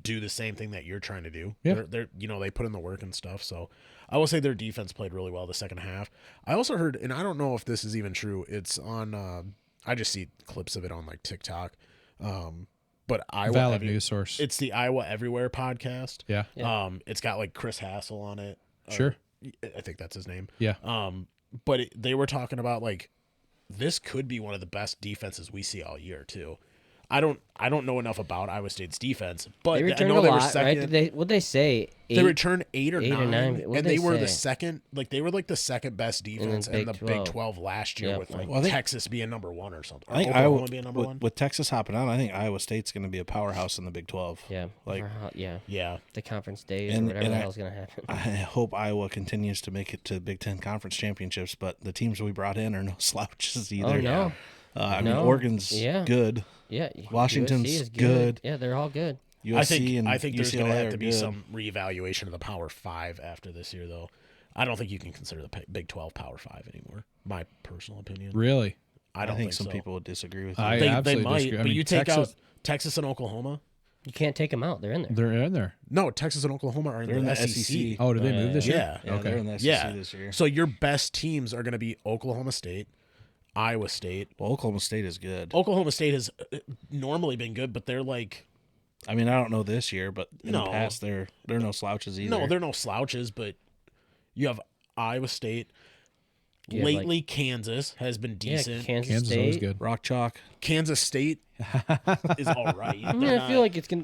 do the same thing that you're trying to do. Yeah. They're they put in the work and stuff. So I will say their defense played really well the second half. I also heard, and I don't know if this is even true, it's on, I just see clips of it on like TikTok. But Iowa valid news source. It's the Iowa Everywhere podcast. Yeah. It's got like Chris Hassel on it. Sure. I think that's his name. Yeah. But they were talking about like this could be one of the best defenses we see all year too. I don't know enough about Iowa State's defense, but they I returned know a they were lot, second. right? What'd they say? They returned 8 or 9, What'd and they were the say? second. Like they were like the second best defense in the Big 12 last year, Yep. with like Well, I think- Texas being number 1 or something. I think Oklahoma Iowa, being number 1. with Texas hopping out, I think Iowa State's going to be a powerhouse in the Big 12. Yeah. Like- Yeah, The conference days And- or whatever and the I- hell's gonna happen. I hope Iowa continues to make it to Big 10 conference championships, but the teams we brought in are no slouches either. Oh no. I mean, No. Oregon's Yeah. good. Yeah. Washington's USC is good. Yeah, they're all good. USC and I think there's UCLA going to have are to be good. some reevaluation of the Power 5 after this year, though. I don't think you can consider the Big 12 Power 5 anymore. My personal opinion. Really? I don't think think some so. people would disagree with you. I They absolutely might, disagree. I but mean, you take Texas, out Texas and Oklahoma. You can't take them out. They're in there. they're in there. No, Texas and Oklahoma are They're in the SEC. Oh, did they move this year? Yeah. yeah, Okay. they're in the SEC Yeah. this year. So your best teams are going to be Oklahoma State, Iowa State. Well, Oklahoma State is good. Oklahoma State has normally been good, but they're like I mean, I don't know this year, but in No. the past, they're no slouches either. no, they're no slouches. But you have Iowa State. You have, Lately, Kansas has been Yeah, decent. Kansas Kansas is State. always good. Rock chalk. Kansas State is all right. I mean, I feel like it's gonna.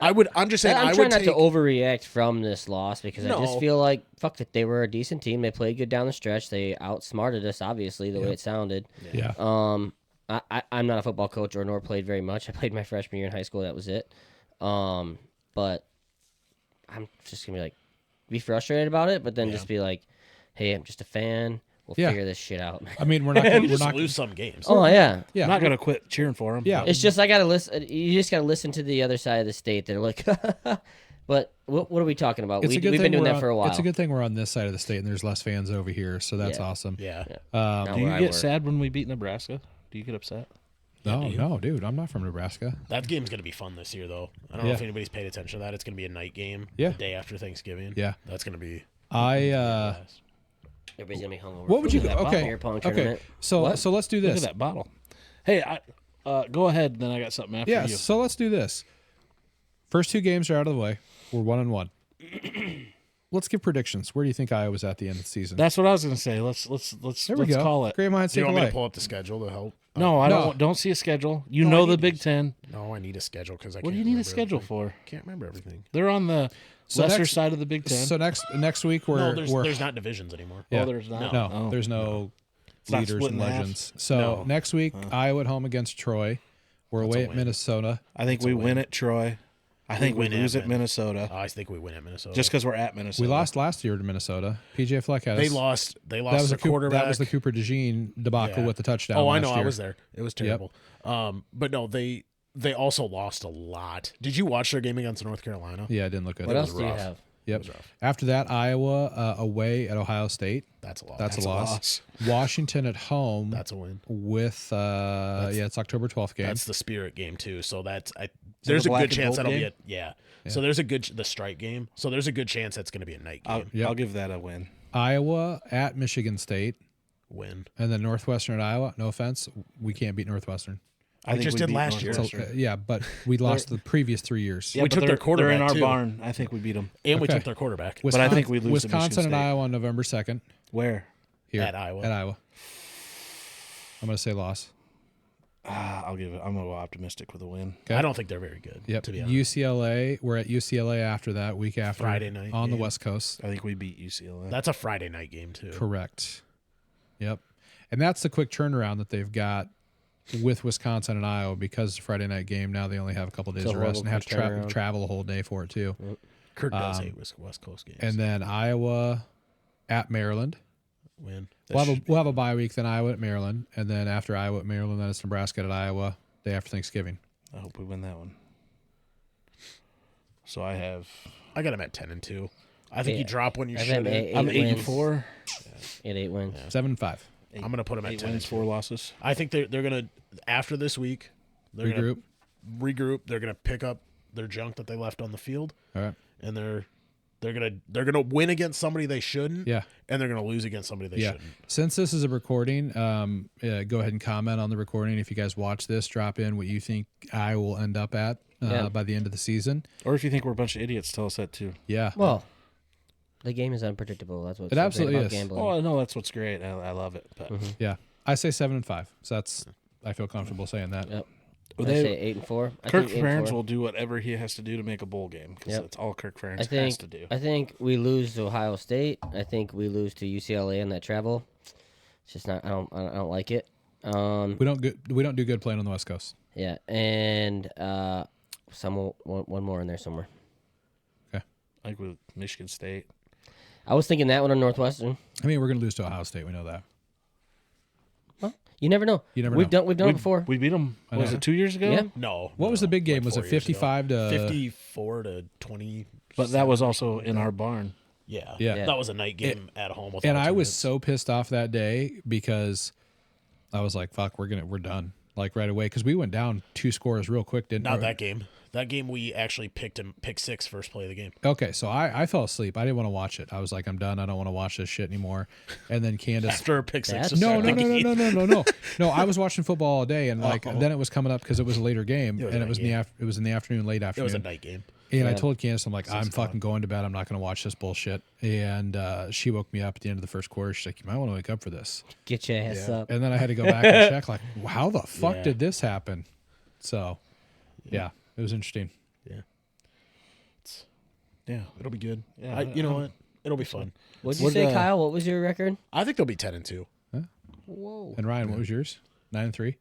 I'm just saying. I'm I trying would not take. to overreact from this loss because I No. just feel like fuck it. They were a decent team. They played good down the stretch. They outsmarted us, obviously, the way it sounded. Yeah. I'm not a football coach or nor played very much. I played my freshman year in high school. That was it. But I'm just gonna be frustrated about it, but then just be like, hey, I'm just a fan. We'll Yeah. figure this shit out. I mean, we're not. We're just not. lose some games. Oh yeah. Yeah. I'm not gonna quit cheering for them. Yeah. It's just I gotta listen. You just gotta listen to the other side of the state. They're like, but what are we talking about? It's a good We've thing been doing we're that on- for a while. It's a good thing we're on this side of the state and there's less fans over here, so that's Yeah. awesome. Yeah. Not Do you where I get work. sad when we beat Nebraska? Do you get upset? No, dude, I'm not from Nebraska. That game's going to be fun this year, though. I don't know Yeah. if anybody's paid attention to that. It's going to be a night game Yeah. the day after Thanksgiving. Yeah. That's going to be. Everybody's gonna be hungover. What would you? That Okay, beer pong okay. tournament. So What? let's do Look this. at that bottle. Hey, go ahead. Then I got something after Yeah, you. so let's do this. First two games are out of the way. We're 1-1. Let's give predictions. Where do you think Iowa's at the end of the season? That's what I was gonna say. Let's There we go. call it. Great minds Do you think want me to alike. pull up the schedule to help? No, I No. don't see a schedule. You No, I know the need Big to- Ten. No, I need a schedule because I What can't do you need a remember schedule everything. for? Can't remember everything. They're on the So lesser next- side of the Big Ten. So next week we're No, we're there's not divisions anymore. yeah. Oh, there's not. no, Oh. there's no not leaders split and in half? legends. So No. next week Iowa at home against Troy. We're That's away a at win. Minnesota. I think we win at Troy. I think we win at lose at Min- Minnesota. I think we win at Minnesota. Just because we're at Minnesota. We lost last year to Minnesota. PJ Fleck had they us. lost. They That lost was the the quarterback. That was the Cooper DeJean debacle Yeah. with the touchdown. Oh, I last know. year. I was there. It was terrible. But no, they also lost a lot. Did you watch their game against North Carolina? Yeah, I didn't look good. What else do you rough. have? Yep. was rough. After that, Iowa away at Ohio State. That's a lot. That's, That's a a loss. loss. Washington at home That's a win. with it's October 12th game. That's the Spirit game too. So that's that there's the a black good and chance gold that'll be game? a So there's a good the strike game. So there's a good chance that's going to be a night game. I'll give that a win. Iowa at Michigan State, Win. and then Northwestern at Iowa. No offense, we can't beat Northwestern. I think just we did beat last year. So, Northwestern. yeah, but we lost the previous 3 years. Yeah, We but took their they're in quarterback, our too. barn. I think we beat them. And we Okay. took their quarterback But I think we lose to Wisconsin Michigan and State. Iowa on November 2nd. Where? Here At Iowa. At Iowa. I'm going to say loss. I'm gonna go optimistic with a win. Okay. I don't think they're very good. Yep. To be honest. UCLA. We're at UCLA after that, week after. Friday night on the game. West Coast. I think we beat UCLA. That's a Friday night game too. Correct. Yep. And that's the quick turnaround that they've got with Wisconsin and Iowa because it's a Friday night game. Now they only have a couple days So of rest horrible and have to quick turnaround. travel a whole day for it too. Kirk does hate West Coast games. And then Iowa at Maryland. win. We'll have a bye week, then Iowa at Maryland, and then after Iowa at Maryland, then it's Nebraska at Iowa, day after Thanksgiving. I hope we win that one. So I I got him at 10-2. I think Yeah. you drop one you I should. have eight I'm 8 and wins. 4. 8 wins. 7-5. I'm gonna put him at 8 10 wins, 4 losses. I think they're gonna after this week they're Regroup. gonna regroup. They're gonna pick up their junk that they left on the field, All right. and they're gonna win against somebody they shouldn't. Yeah. and they're gonna lose against somebody they Yeah. shouldn't. Since this is a recording, go ahead and comment on the recording. If you guys watch this, drop in what you think I will end up at Yeah. by the end of the season. Or if you think we're a bunch of idiots, tell us that too. Yeah. Well, the game is unpredictable. That's what's It so great absolutely about is. gambling. Oh, I know that's what's great. I love it. But Yeah. I say 7-5. So I feel comfortable saying that. Yep. Well, I they- say 8 and 4. I Kirk think 8 and Ferentz 4. will do whatever he has to do to make a bowl game because Yep. that's all Kirk Ferentz I has to do. think we lose to Ohio State. I think we lose to UCLA in that travel. It's just not. I don't like it. We don't do good playing on the West Coast. Yeah, and one more in there somewhere. Like with Michigan State. I was thinking that one on Northwestern. I mean, we're going to lose to Ohio State. We know that. Well, you never know. You never We've know. done it before. We beat them. I Was know. it 2 years ago? Yeah. No. What was the big game? Was it 4 years ago. 55 to 54 to 20? But that was also in our barn. Yeah. Yeah. Yeah. That was a night game at home. With And I was alternates. so pissed off that day because I was like, fuck, we're done like right away because we went down 2 scores real quick, didn't we? Not that game. That game we actually pick 6 first play of the game. Okay, so I fell asleep. I didn't want to watch it. I was like, I'm done. I don't want to watch this shit anymore. And then Candace. After a pick 6. No. No, I was watching football all day, and then it was coming up because it was a later game, and it was in the afternoon, late afternoon. It was a night game. And I told Candace, I'm like, I'm fucking going to bed. I'm not going to watch this bullshit. And she woke me up at the end of the first quarter. She's like, you might want to wake up for this. Get your ass up. And then I had to go back and check, like, how the fuck did this happen? So, yeah, it was interesting. Yeah, it'll be good. Yeah, you know what? It'll be fun. What'd you say, Kyle? What was your record? I think they'll be 10-2. Whoa. And Ryan, what was yours? 9-3?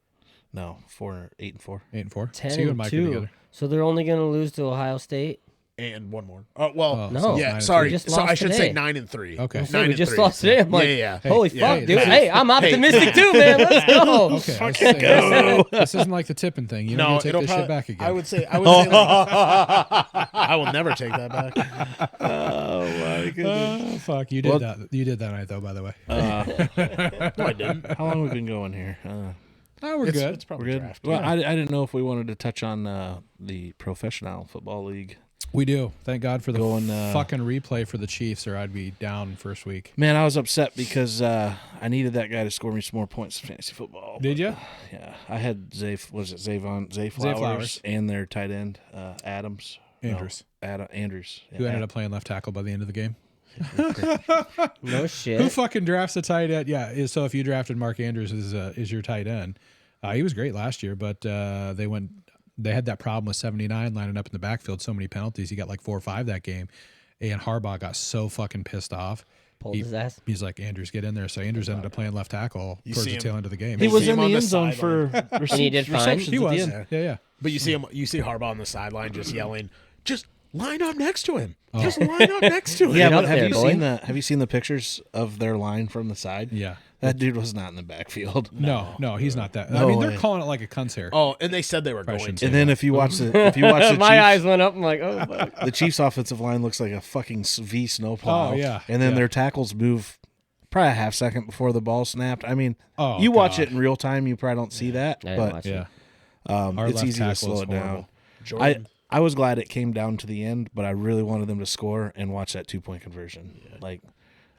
No, 8-4. 8-4. So 10 you and Mike are 2. together. So they're only going to lose to Ohio State. And one more. No. Yeah, 9-3. sorry. just So I lost should today. say 9-3. Okay. So we just lost today. I'm like, yeah. holy Yeah. fuck, Hey, dude. this Hey, I'm optimistic too, man. Let's go. Okay. I was saying, this isn't like the tipping thing. You don't No, get to take it'll this probably, shit back again. I would say like, I will never take that back. Oh my goodness. Oh, fuck. You did that. You did that night, though, by the way. No, I didn't. How long have we been going here? We're good. It's probably We're good. draft. Well, I didn't know if we wanted to touch on the professional football league. We do. Thank God for the Going, fucking replay for the Chiefs, or I'd be down first week. Man, I was upset because I needed that guy to score me some more points in fantasy football. Did you? Yeah, I had Zay Flowers, Flowers. and their tight end Andrews. Andrews. Yeah, Who ended up playing left tackle by the end of the game? No Who shit. fucking drafts a tight end? Yeah. So if you drafted Mark Andrews as your tight end, he was great last year, but they had that problem with 79 lining up in the backfield, so many penalties. He got like 4 or 5 that game, and Harbaugh got so fucking pissed off. Pulled his ass. He's like, Andrews, get in there. So Andrews ended up playing left tackle towards see the him- tail end of the game. he was see in him the on the end zone for And he did fine. receptions. He at the was. end. Yeah. But you see Harbaugh on the sideline just yelling, just line up next to him. Just line up next to him. Yeah, Get but up there, boy. have you seen the pictures of their line from the side? Yeah. That dude was not in the backfield. No, he's not that. No I mean, way. they're calling it like a cunt's hair. Oh, and they said they were going shouldn't to. And then if you watch the My Chiefs, eyes went up. I'm like, oh, fuck. the Chiefs' offensive line looks like a fucking V snowplow. Oh, yeah. And then Yeah. their tackles move probably a half second before the ball snapped. I mean, Oh, you watch God. it in real time, you probably don't see that, I didn't but watch it. Yeah. Our it's left easy to tackle slow is it down. horrible. Jordan. I was glad it came down to the end, but I really wanted them to score and watch that 2-point conversion. Like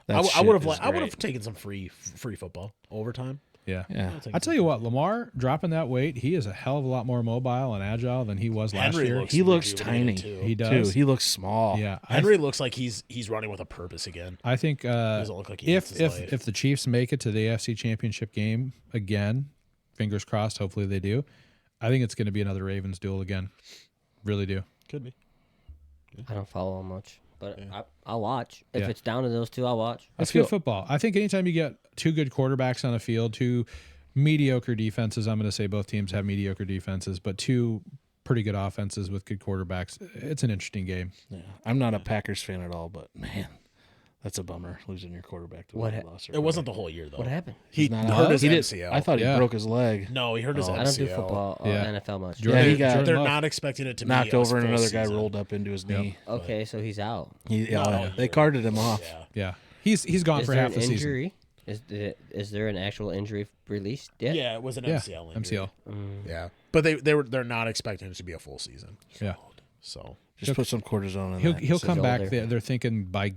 that I would have shit is I would have great. taken some free football overtime. Yeah. Yeah. I tell you what, Lamar dropping that weight, he is a hell of a lot more mobile and agile than he was last Henry year. looks He looks rejuvenated, tiny. too. He does. Too. He looks small. Yeah. Henry looks like he's running with a purpose again. I think Doesn't look like he hates his life. if the Chiefs make it to the AFC Championship game again, fingers crossed, hopefully they do, I think it's going to be another Ravens duel again. Really do. Could be. I don't follow them much, but I'll watch. If Yeah. it's down to those two, I'll watch. That's good football. I think anytime you get 2 good quarterbacks on the field, 2 mediocre defenses, I'm going to say both teams have mediocre defenses, but 2 pretty good offenses with good quarterbacks, it's an interesting game. Yeah. I'm not a Packers fan at all, but man, that's a bummer losing your quarterback to What a ha- loss. It wasn't the whole year though. What happened? He Not hurt his he did- MCL. I thought he Yeah. broke his leg. No, he hurt his MCL. I don't do football or Yeah. NFL much. Jordan- Yeah, he got Jordan They're Love. not expecting it to Knocked be a over and full another guy season. rolled up into his knee. Okay, so he's out. They carted him off. Yeah. Yeah. He's gone Is for there half an the season. injury? Is there an actual injury released yet? Yeah, it was an Yeah. MCL. Injury. MCL. Yeah, but they're not expecting it to be a full season. Yeah. So Just put some cortisone in He'll that. he'll come back. older. They're thinking by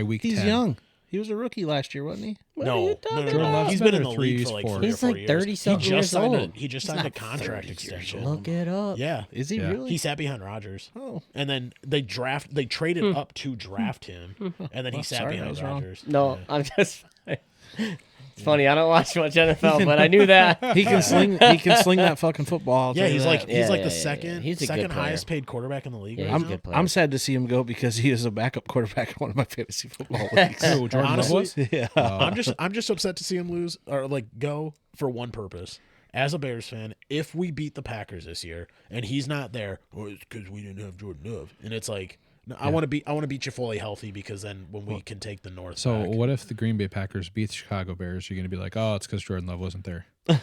week He's 10. young. He was a rookie last year, wasn't he? no, Jordan Love's He's been been in there the 3 league for like 4. 3 He's or 4 like years. 30-something He just years signed old. he just signed a contract extension. Look it up. Yeah, Is he Yeah. really? he sat behind Rodgers. Oh. And then they traded up to draft him, and then he sat sorry, I behind was wrong. Rodgers. No, I'm just. It's funny. I don't watch much NFL, but I knew that. He can sling. He can sling that fucking football. I'll Yeah, tell you he's that. like Yeah, the yeah, second yeah. He's a good second player. highest paid quarterback in the league. Yeah, right he's a now. good player. I'm sad to see him go because he is a backup quarterback in one of my fantasy football leagues. Who, Jordan Love Honestly, was? Yeah. I'm just upset to see him lose or like go for one purpose. As a Bears fan, if we beat the Packers this year and he's not there, well, it's because we didn't have Jordan Love, and it's like, no, I want to beat you fully healthy because then when we can take the North. So back. what if the Green Bay Packers beat the Chicago Bears? You're going to be like, oh, it's because Jordan Love wasn't there. No,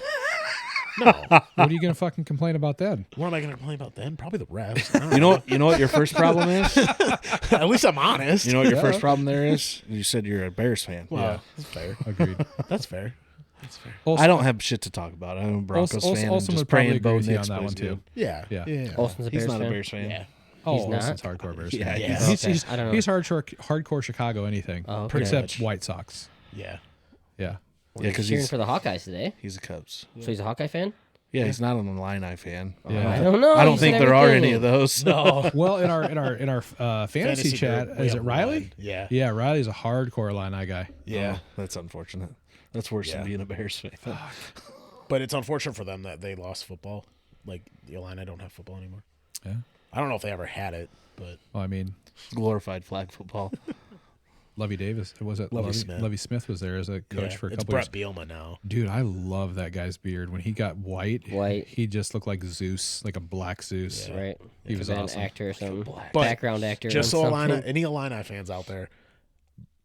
What are you going to fucking complain about then? what am I going to complain about then? Probably the refs. I don't You know what your first problem is? At least I'm honest. You know what your first problem there is? You said you're a Bears fan. Well, that's fair. Agreed. That's fair. That's fair. I don't have shit to talk about. I'm a Broncos fan. Olsen and just would probably praying agree Bo with you Nix on that plays one too. good. Yeah. Yeah. Olsen's a He's Bears not fan. a Bears fan. Yeah. Oh, He's not? Olsen's hardcore Bears. Yeah, fan. yeah. He's I don't know. he's hardcore Chicago anything, Oh, okay. except White Sox. Yeah. Yeah. Yeah, because cheering he's for the Hawkeyes today. he's a Cubs. So he's a Hawkeye fan? Yeah, he's not an Illini fan. Yeah. I don't know. I don't He said think there are everything. any of those. No. Well, in our fantasy chat, group, we is it have Riley? one. Yeah. Yeah, Riley's a hardcore Illini guy. Yeah. Oh, that's unfortunate. That's worse Yeah. than being a Bears fan. But it's unfortunate for them that they lost football. Like, the Illini don't have football anymore. Yeah. I don't know if they ever had it, but Well, I mean, Glorified flag football. Lovey Davis was it? Lovey Smith. Lovey Smith was there as a coach yeah, for a it's couple years. Brett Bielema now. Dude, I love that guy's beard. When he got white, he just looked like Zeus, like a black Zeus. Yeah. Right. He was An awesome. actor or something. But Background actor. Just on so something. any Illini fans out there,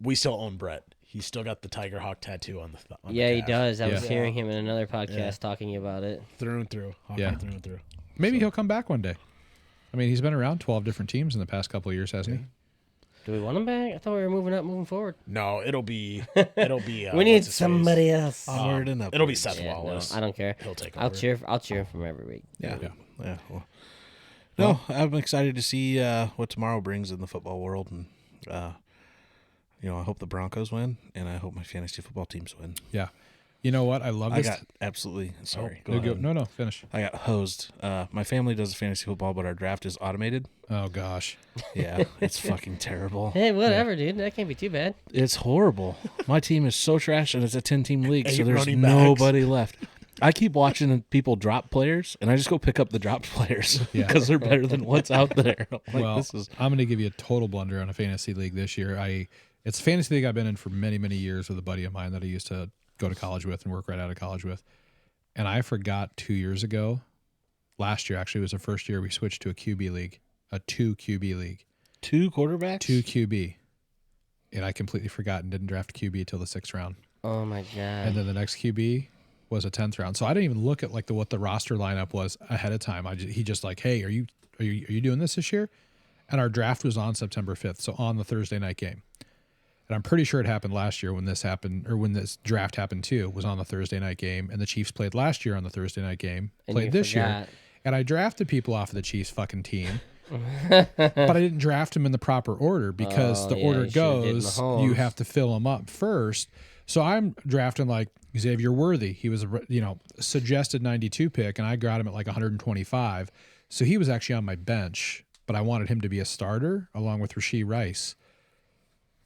we still own Brett. He's still got the Tiger Hawk tattoo on the on Yeah, the he calf. does. I was Yeah. hearing him in another podcast Yeah. talking about it. Through and through. Hawkeye Yeah. through and through. Maybe he'll come back one day. I mean, he's been around 12 different teams in the past couple of years, hasn't he? Do we want him back? I thought we were moving forward. No, it'll be. We need need somebody else. Onward and upward. It'll be Seth Yeah, no, Wallace. I don't care. He'll take I'll over. cheer. I'll cheer him every week. Yeah. Yeah. Yeah. Well, no, I'm excited to see what tomorrow brings in the football world, and I hope the Broncos win, and I hope my fantasy football teams win. Yeah. You know what? I love I this. got absolutely sorry. No, Go ahead. no, finish. I got hosed. My family does fantasy football, but our draft is automated. Oh, gosh. Yeah, it's fucking terrible. Hey, whatever, dude. That can't be too bad. It's horrible. My team is so trash, and it's a 10-team league, so 8 there's running backs. nobody left. I keep watching people drop players, and I just go pick up the dropped players Yeah. because they're better than what's out there. I'm like, Well, this is I'm going to give you a total blunder on a fantasy league this year. It's a fantasy league I've been in for many, many years with a buddy of mine that I used to go to college with and work right out of college with. And I forgot 2 years ago, last year actually was the first year we switched to a QB league, a 2 QB league, 2 quarterbacks. 2 QB. And I completely forgot and didn't draft QB till the 6th round. Oh my god. And then the next QB was a 10th round. So I didn't even look at like what the roster lineup was ahead of time. He just like, hey, are you doing this year? And our draft was on September 5th, so on the Thursday night game. And I'm pretty sure it happened last year when this happened, or when this draft happened too, was on the Thursday night game. And the Chiefs played last year on the Thursday night game, And played you this year. forgot. And I drafted people off of the Chiefs fucking team. But I didn't draft them in the proper order because Oh, the yeah, order you should've did goes, Mahomes. you have to fill them up first. So I'm drafting like Xavier Worthy. He was a suggested 92 pick, and I got him at like 125. So he was actually on my bench, but I wanted him to be a starter along with Rashee Rice.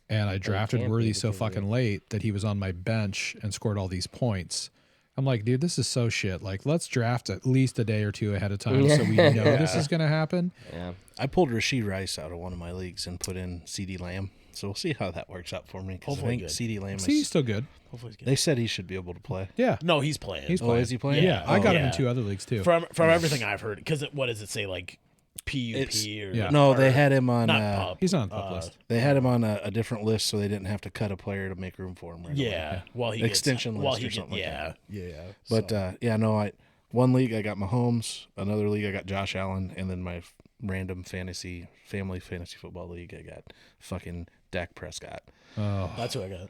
And I drafted can't be Worthy so because fucking late that he was on my bench and scored all these points. I'm like, dude, this is so shit. Like, let's draft at least a day or two ahead of time so we know this is going to happen. Yeah. I pulled Rashee Rice out of one of my leagues and put in CD Lamb. So we'll see how that works out for me. 'Cause I Hopefully think good. CD Lamb See, he's still good. Hopefully he's good. They said he should be able to play. Yeah. No, he's playing. He's Oh, playing. is he playing? Yeah, I got him in yeah. 2 other leagues too. From everything I've heard, because what does it say? Like PUP It's- or yeah. No, or they had him on. not pup. He's on the pup list. They had him on a different list, so they didn't have to cut a player to make room for him. Right away. Yeah. Well, he Extension gets, well, list he or something like yeah, that. yeah. But so. one league I got Mahomes, another league I got Josh Allen, and then my random family fantasy football league I got fucking Dak Prescott. Oh, That's who I got.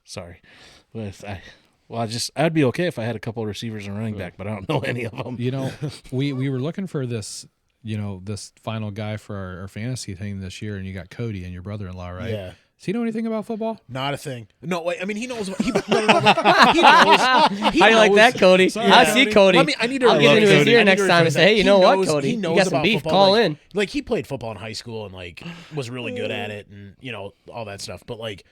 Sorry, I'd be okay if I had a couple of receivers and running back, but I don't know any of them. you know, we were looking for this, this final guy for our fantasy thing this year, and you got Cody and your brother-in-law, right? Yeah. Does he know anything about football? Not a thing. No, wait. I mean, he knows. He knows. He knows. How do you like that, Cody? I see Cody. I need to I'll get into his ear next time and say, hey, you know what, Cody? He You knows got some about beef. football. Call like, in. Like he played football in high school and like was really good at it, and all that stuff. But like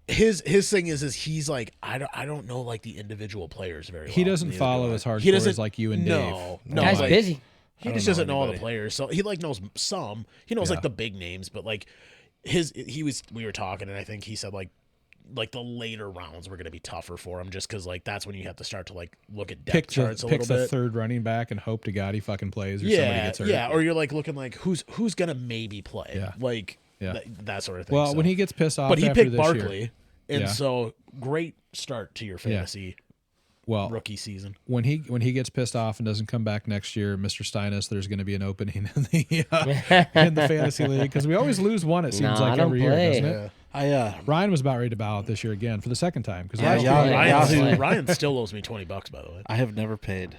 his thing is he's like I don't know like the individual players very well. He doesn't Neither follow do I. as hardcore He doesn't as like you and no, Dave. No, Guy's like, busy. He I just don't know doesn't know all the anybody. players. So he like knows some. He knows Yeah. like the big names, but like we were talking, and I think he said like the later rounds were going to be tougher for him just because like that's when you have to start to like look at depth charts a Pick little the bit. third running back and hope to God he fucking plays or somebody Yeah, gets hurt. yeah, or you're like looking like who's gonna maybe play, Yeah. like Yeah. that sort of thing. Well, so. when he gets pissed off, but he after picked this year- Barkley, and Yeah. so great start to your fantasy well, rookie season. when he gets pissed off and doesn't come back next year, Mr. Steinis, there's going to be an opening in the fantasy league because we always lose one. It seems Nah, I like don't every year, play. doesn't it? Yeah. Ryan was about ready to bow out this year again for the second time because Ryan still owes me $20, by the way. I have never paid.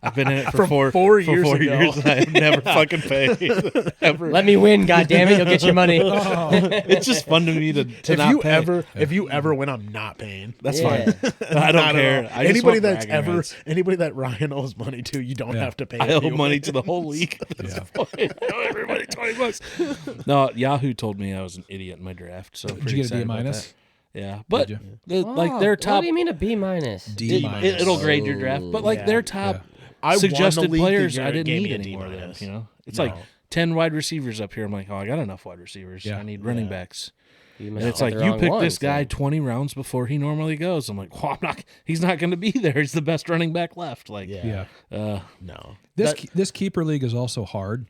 I've been in it for From 4 years for 4 ago. years. I have never fucking paid. Ever. Let me win, goddammit. You'll get your money. It's just fun to me to not pay. If you ever win, I'm not paying. That's Yeah. fine. I don't Not at care. all. I just Anybody want that's bragging rights. anybody that Ryan owes money to, you don't have to pay. I if owe you money win. to the whole league. That's the point. I owe everybody $20. No, Yahoo told me I was an idiot in my draft. So I'm Did pretty you get a excited D about minus? that. Yeah, but you? like their top, What do you mean a B minus? D minus. it'll grade your draft. But like Yeah. their top I won the suggested league the players, year I it didn't gave need me a any D more of them. minus. You know, it's No. like 10 wide receivers up here. I'm like, oh, I got enough wide receivers. Yeah. I need running backs. You And must it's have like the you wrong picked ones, this guy then. 20 rounds before he normally goes. I'm like, well, he's not going to be there. He's the best running back left. Like, Yeah. No. This keeper league is also hard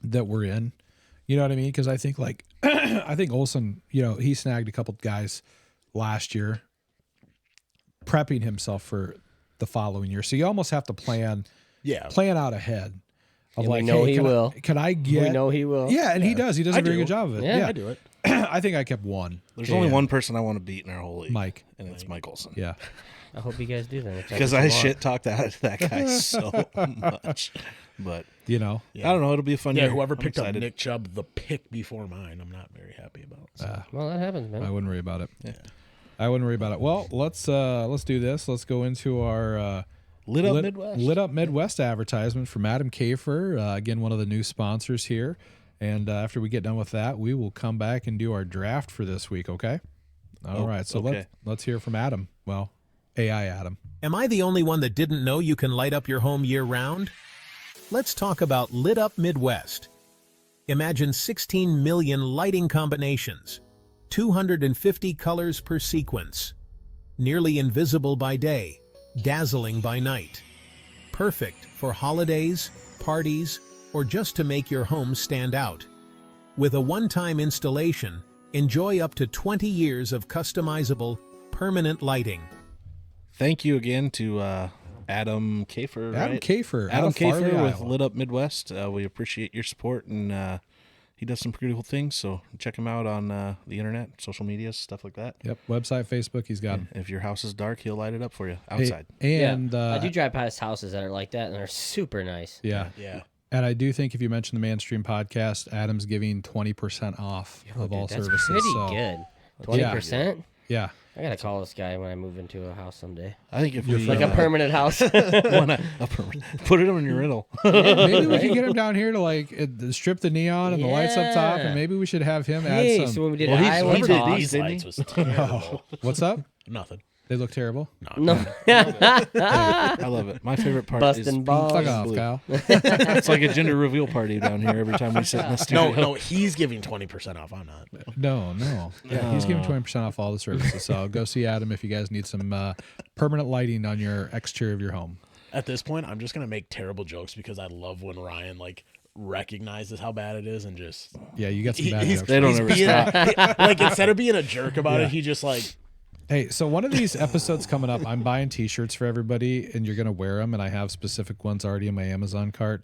that we're in. You know what I mean? Because I think like I think Olsen, he snagged a couple guys last year, prepping himself for the following year. So you almost have to plan out ahead. Of And we like, know hey, he will. Can I get? We know he will. Yeah, and he does. He does a very good job of it. Yeah, I do it. I think I kept one. There's only one person I want to beat in our whole league. Mike. And it's Mike Olsen. Yeah. I hope you guys do that. Because I shit talked that guy so much. But, You know. I don't know. It'll be a fun Yeah, year. whoever I'm picked up excited. Nick Chubb the pick before mine, I'm not very happy about. So. Well, that happens, man. I wouldn't worry about it. Yeah. I wouldn't worry about it. Well, let's do this. Let's go into our Lit Up Midwest. Lit Up Midwest advertisement from Adam Kafer. Again, one of the new sponsors here. And after we get done with that, we will come back and do our draft for this week. Okay. All right. So okay. let's hear from Adam. Well, AI Adam. Am I the only one that didn't know you can light up your home year-round? Let's talk about Lit Up Midwest. Imagine 16 million lighting combinations, 250 colors per sequence, nearly invisible by day, dazzling by night. Perfect for holidays, parties, or just to make your home stand out. With a one-time installation, enjoy up to 20 years of customizable, permanent lighting. Thank you again to Adam Kafer. Adam right? Kafer. Adam out of Farley, Kafer with Iowa. Lit Up Midwest. We appreciate your support, and he does some pretty cool things. So check him out on the internet, social media, stuff like that. Yep. Website, Facebook. He's got 'em. If your house is dark, he'll light it up for you outside. And I do drive past houses that are like that, and they're super nice. yeah. Yeah. And I do think if you mention the Manstream podcast, Adam's giving 20% off of all That's services. pretty so, good. 20%? Yeah. I gotta call this guy when I move into a house someday. I think if we Like a permanent house. put it on your rental. Maybe we can get him down here to like strip the neon and the lights up top, and Yeah. maybe we should have him Hey, add so some. when we did Well, he's- Iowa he did Hawkeyes- these, didn't he? Lights was terrible. What's up? Nothing. They look terrible. No. I love it. My favorite part is Busting pink balls. Fuck and off, blue. Kyle. It's like a gender reveal party down here every time we sit in the studio. No, he's giving 20% off. I'm not. No. Yeah, he's giving 20% off all the services. So go see Adam if you guys need some permanent lighting on your exterior of your home. At this point, I'm just gonna make terrible jokes because I love when Ryan recognizes how bad it is and just Yeah, you got some bad he's, jokes. They don't he's ever being, stop. instead of being a jerk about it, he just Hey, so one of these episodes coming up, I'm buying T-shirts for everybody, and you're going to wear them, and I have specific ones already in my Amazon cart.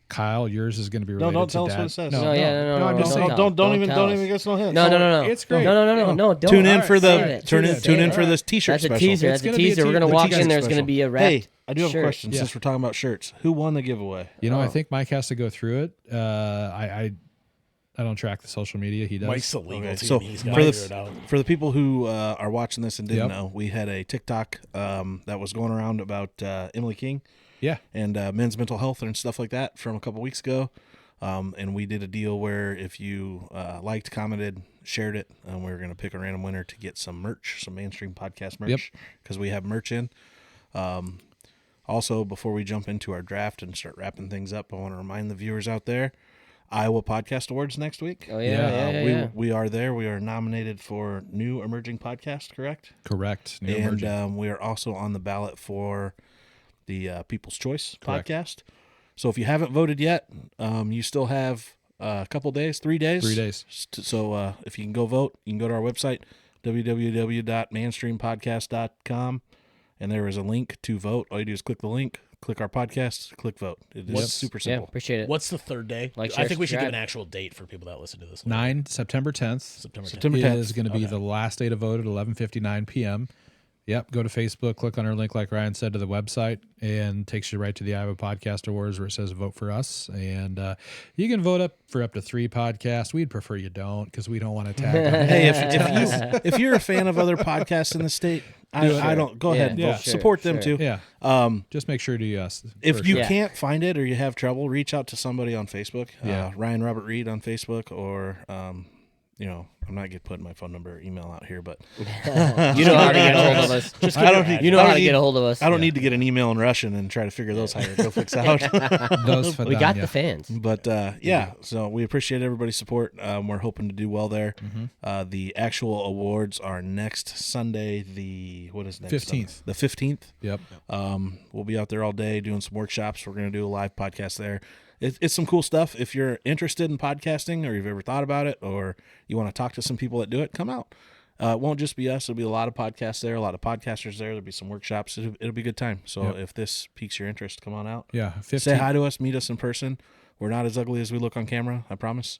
Kyle, yours is going to be related don't to tell us Dad. what it says. No, yeah, no, I'm just don't saying. tell. Don't even tell us. give us no hints. No. It's great. No, don't. Tune in All for right, save the it. tune in for All this T-shirt That's a special. teaser. It's That's a gonna be a teaser. We're te- gonna the walk teaser in. There's special. gonna be a wrap. Hey, I do have a shirt. question since we're talking about shirts. Who won the giveaway? You know, I think Mike has to go through it. I don't track the social media. He does. Mike's the legal Okay, team. so He's for got to figure it out. the people who are watching this and didn't Yep. know, we had a TikTok that was going around about Emily King Yeah. and men's mental health and stuff like that from a couple weeks ago. And we did a deal where if you liked, commented, shared it, we were going to pick a random winner to get some merch, some Mainstream Podcast merch, because we have merch in. Also, before we jump into our draft and start wrapping things up, I want to remind the viewers out there, Iowa Podcast Awards next week. Oh yeah. We are there. We are nominated for New Emerging Podcast, correct? Correct. New And emerging. we are also on the ballot for the People's Choice Correct. podcast. So if you haven't voted yet, you still have a couple days, 3 days. 3 days. So if you can go vote, you can go to our website, www.manstreampodcast.com, and there is a link to vote. All you do is click the link, click our podcast, click vote. It is super Yeah, simple. appreciate it. What's the third day? Like, I share, think we should give subscribe. an actual date for people that listen to this. September 10th. September 10th. Is going to be the last day to vote at 11:59 p.m. Yep, go to Facebook, click on our link, like Ryan said, to the website, and takes you right to the Iowa Podcast Awards where it says vote for us. And you can vote up to 3 podcasts. We'd prefer you don't because we don't want to tag them. Hey, if you're a fan of other podcasts in the state, I don't go ahead and Yeah, vote. sure, support them sure. too. Yeah. Just make sure to us. If first. you Yeah. can't find it or you have trouble, reach out to somebody on Facebook. Yeah. Ryan Robert Reed on Facebook, or I'm not putting my phone number or email out here, but You know how to get a hold of us. You know how to get a hold of us. I don't need to get an email in Russian and try to figure those hieroglyphics out. We got the fans. But so we appreciate everybody's support. We're hoping to do well there. The actual awards are next Sunday. What is next? 15th. Sunday? The 15th. Yep. We'll be out there all day doing some workshops. We're going to do a live podcast there. It's some cool stuff. If you're interested in podcasting or you've ever thought about it or you want to talk to some people that do it, come out. It won't just be us. There'll be a lot of podcasts there, a lot of podcasters there. There'll be some workshops. It'll be a good time. So if this piques your interest, come on out. Yeah. 15th. Say hi to us. Meet us in person. We're not as ugly as we look on camera. I promise.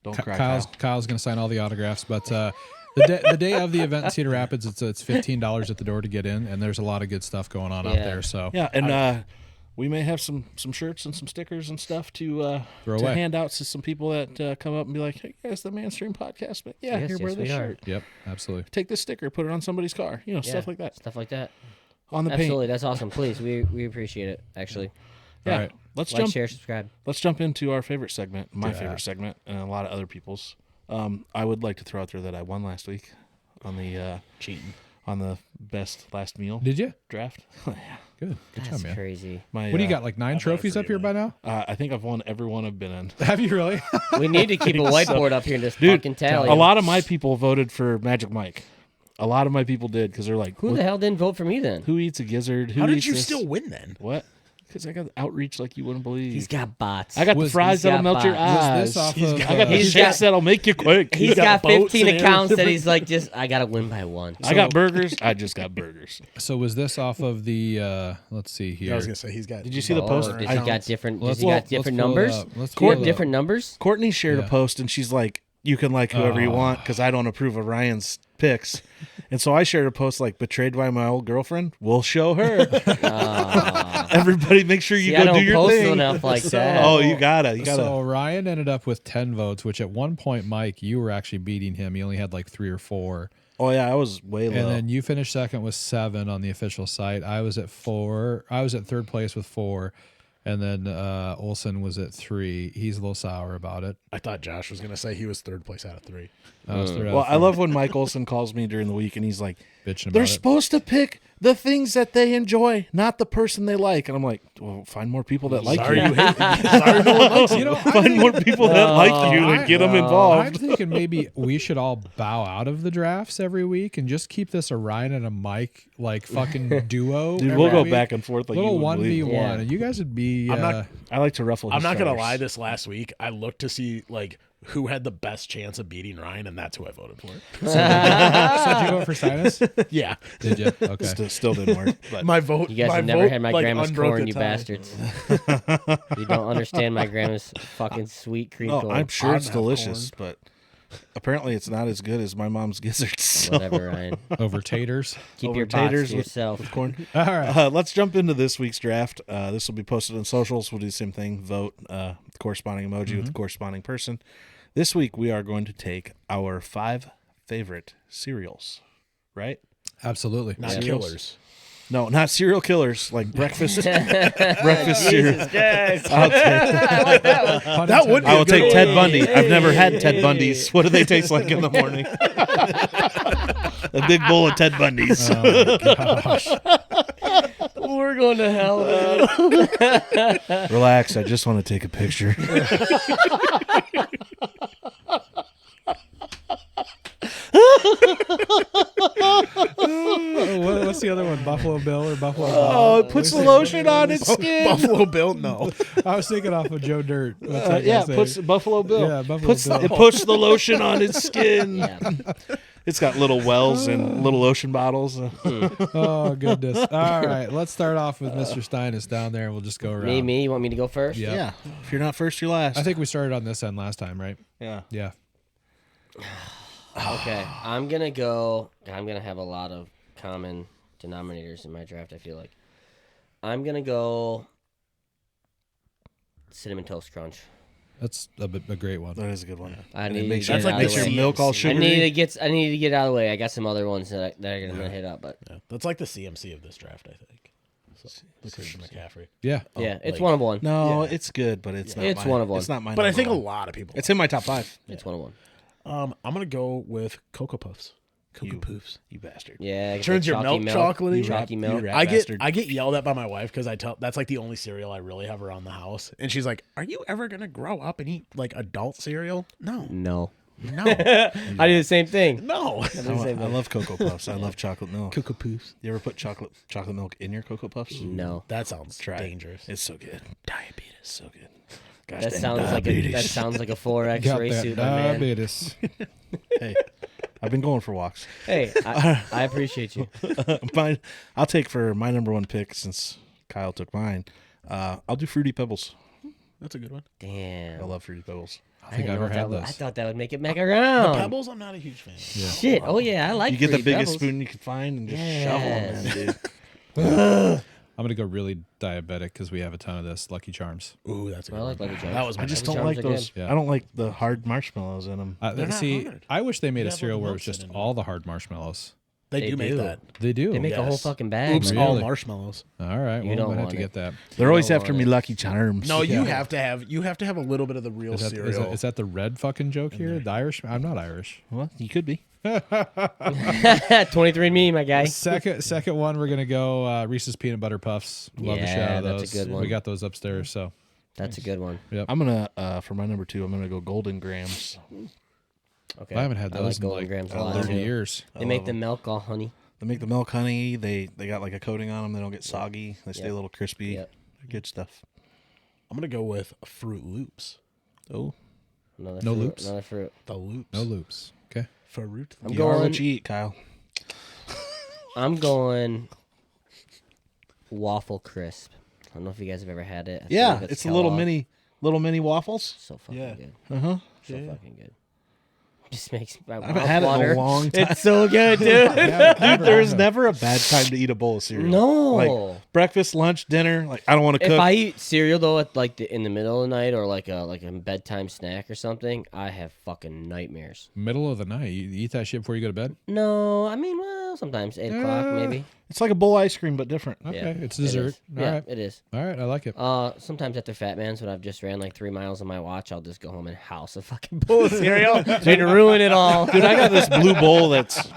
Don't cry, Kyle. Kyle's going to sign all the autographs, but the day of the event in Cedar Rapids, it's $15 at the door to get in, and there's a lot of good stuff going on out there. So Yeah, and we may have some shirts and some stickers and stuff to away. hand out to some people that come up and be like, "Hey guys, the ManStream podcast." But yeah, here, wear this shirt. Yep, absolutely. Take this sticker, put it on somebody's car. Stuff like that. Stuff like that. On the Absolutely, paint. that's awesome. Please, we appreciate it. Actually, Yeah. All right. Let's like, jump. share, subscribe. Let's jump into our favorite segment, my favorite segment, and a lot of other people's. I would like to throw out there that I won last week on the Cheating. on the best last meal Did you? draft. Good That's job, man. crazy. My, What do you got? Like 9 trophies up here by now? I think I've won every one I've been in. Have you really? We need to keep a whiteboard up here and just Dude, fucking tally. a lot of my people voted for Magic Mike. A lot of my people did because they're like, Who the hell didn't vote for me then? Who eats a gizzard? Who How did eats you this? still win then? What? Because I got outreach like you wouldn't believe. He's got bots. I got the Was- fries he's that'll got melt your bots. Was eyes. this off I got the He's shakes got- that'll make you quick. He's got boats 15 and accounts that everything. he's like, I got to win by one. I got burgers. I just got burgers. So was this off of the? Let's see here. I was gonna say he's got. Did you see the post? Does I- he got different? Does Let's- he got let's different pull it numbers? up. Let's Do you have pull it different numbers? Courtney shared a Yeah. post and she's like, you can like whoever you want because I don't approve of Ryan's picks. And so I shared a post like, betrayed by my old girlfriend. We'll show her. Everybody make sure you See, I go do don't your post thing. enough like that. Oh, you gotta. So Ryan ended up with 10 votes, which at one point, Mike, you were actually beating him. You only had like 3 or 4. Oh yeah, I was way low. And then you finished second with 7 on the official site. I was at 4. I was at third place with 4. And then Olson was at 3. He's a little sour about it. I thought Josh was gonna say he was third place out of 3. I was third out Well, of I 3, love when Mike Olson calls me during the week and he's like, bitching about they're it. supposed to pick the things that they enjoy, not the person they like. And I'm like, well, find more people that like Sorry you. you hate. Sorry no one likes you. You know, Find more people that like you and get them I'm involved. thinking maybe we should all bow out of the drafts every week and just keep this a Ryan and a Mike like fucking duo. Dude, every we'll go week. back and forth like Little you wouldn't believe. 1v1, Yeah. and you guys would be. I'm not- I like to ruffle. I'm his not gonna feathers. lie. This last week, I looked to see like who had the best chance of beating Ryan, and that's who I voted for. So did you vote for Sinus? Yeah, Did you? Okay. Still didn't work. But my vote. You guys my have never vote, had my like, grandma's unbroke corn, the you tie. bastards. You don't understand my grandma's fucking sweet cream no, corn. I'm sure I it's don't have delicious, but apparently it's not as good as my mom's gizzards. So. Whatever, Ryan. Over taters. Keep Over your bots taters to with- yourself. Corn. All right. Let's jump into this week's draft. This will be posted on socials. We'll do the same thing. Vote the corresponding emoji with the corresponding person. This week we are going to take our 5 favorite cereals. Right? Absolutely. Not Cereals. killers. No, not serial killers like breakfast cereal. I'll take, That would. Be I a will good take one. Ted Bundy. I've never had Ted Bundy's. What do they taste like in the morning? A big bowl of Ted Bundy's. We're going to hell, man. Relax. I just want to take a picture. What's the other one? Buffalo Bill or Buffalo Oh, it puts the lotion on its skin. Buffalo Bill. No. I was thinking off of Joe Dirt. What's that Yeah, guy say? puts Buffalo Bill. Yeah, Buffalo Bill. It puts the lotion on its skin. Yeah. It's got little wells and little ocean bottles. Oh, goodness. All right. Let's start off with Mr. Steinus down there, and we'll just go around. Me. You want me to go first? Yeah. Yeah. If you're not first, you're last. I think we started on this end last time, right? Yeah. Yeah. Okay. I'm going to have a lot of common denominators in my draft, I feel like. I'm going to go Cinnamon Toast Crunch. That's a great one. That is a good one. I And need it to makes get your, it out makes of your the way. milk all I sugary. need to get it out of the way. I got some other ones that are going to hit up, but Yeah. That's like the CMC of this draft, I think. So, the Christian McCaffrey. Yeah. yeah, it's like- one of one. No, it's good, but it's not. It's my, one of one. It's not mine. But I think a lot of people. it's in my top 5. It's one of one. I'm gonna go with Cocoa Puffs. Cocoa You- Puffs. You bastard. Yeah, get Turns the your chalky milk chocolatey? Chalky You milk. rat I bastard. get yelled at by my wife because I tell that's like the only cereal I really have around the house, and she's like, "Are you ever gonna grow up and eat like adult cereal?" No, No. no, I do the same thing. no. I love Cocoa Puffs. I love chocolate milk. Cocoa Puffs. You ever put chocolate milk in your Cocoa Puffs? No. That sounds Try it. dangerous. It's so good. Diabetes, so good. Gosh, That dang sounds like a 4X Got race that suit, my man. diabetes. Hey, I've been going for walks. Hey, I appreciate you. I'll take for my number 1 pick since Kyle took mine. I'll do Fruity Pebbles. That's a good one. I Damn. love Fruity Pebbles. I think didn't I've know ever that had would- those. I thought that would make it back around. Pebbles, I'm not a huge fan. Shit. Oh yeah, I like. You get the Fruity biggest Pebbles. spoon you can find and just shovel them in, dude. I'm going to go really diabetic because we have a ton of this. Lucky Charms. Ooh, that's a good I like one. Lucky Charms. That was my I just next don't Charms like are those. good. Yeah. I don't like the hard marshmallows in them. They're not See, hard. I wish they made a have all cereal the where it milk was just in it. all the hard marshmallows. They They do make do. that. They do. They make a whole Yes. fucking bag. Oops, man. all Really? marshmallows. All right. You Well, don't I might have want to it. get that. They're always don't after want me it. Lucky Charms. No, Yeah. you have to have a little bit of the real Is cereal. that the red fucking joke here? The Irish? I'm not Irish. Well, you could be. 23andMe, my guy. Second one, we're gonna go Reese's peanut butter puffs. Love the shit Yeah, out of those. that's a good one. We got those upstairs. So That's a good one. I'm gonna for my number 2. I'm gonna go Golden Grams. Okay. I haven't had I those like in Golden like Grams a lot 30 too. years. They make the milk all honey. They make the milk honey. They got like a coating on them. They don't get soggy. They stay Yep. a little crispy. Yep. Good stuff. I'm gonna go with Fruit Loops. Oh, Another No fruit, loops? Another fruit. The Loops. No loops. Okay. Fruit. I'm you are going. what you eat, Kyle. I'm going. Waffle crisp. I don't know if you guys have ever had it. I Yeah, believe it's a little Kellogg. mini waffles. So fucking Yeah. good. Uh-huh. Fucking good. Just makes my I haven't mouth had it in water. a long time. It's so good, dude. Dude, there's never a bad time to eat a bowl of cereal. No. Like breakfast, lunch, dinner. Like I don't want to If cook. I eat cereal though, at like in the middle of the night or like a bedtime snack or something, I have fucking nightmares. Middle of the night. You eat that shit before you go to bed? No, I mean, well, sometimes 8 o'clock maybe. It's like a bowl of ice cream, but different. Okay. Yeah, It's it dessert. is. All Yeah, right. it is. All right. I like it. Sometimes after Fat Man's when I've just ran like 3 miles on my watch, I'll just go home and house a fucking bowl of cereal to ruin it all. Dude, I got this blue bowl that's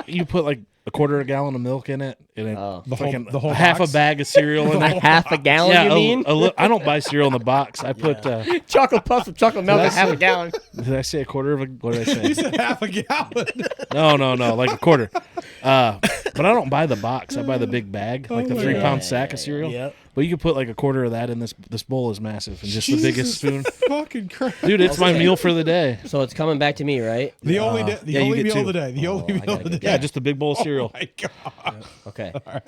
you put like a quarter of a gallon of milk in it, and it, Oh. it's like the whole half box? a bag of cereal in A it. half a gallon, Yeah, you mean? I don't buy cereal in the box. I put. Chocolate puffs with chocolate milk, a half a gallon. Did I say a quarter of a? What did I say? Half a gallon. No, like a quarter. But I don't buy the box. I buy the big bag, like the 3-pound sack of cereal. Yep. But you can put like a quarter of that in this. This bowl is massive, and just the biggest spoon. Fucking Christ. Dude, it's my meal for the day. So it's coming back to me, right? The only yeah, you only get meal two. of the day. The only I meal gotta of the get day. Yeah, just a big bowl of cereal. My God. Okay. All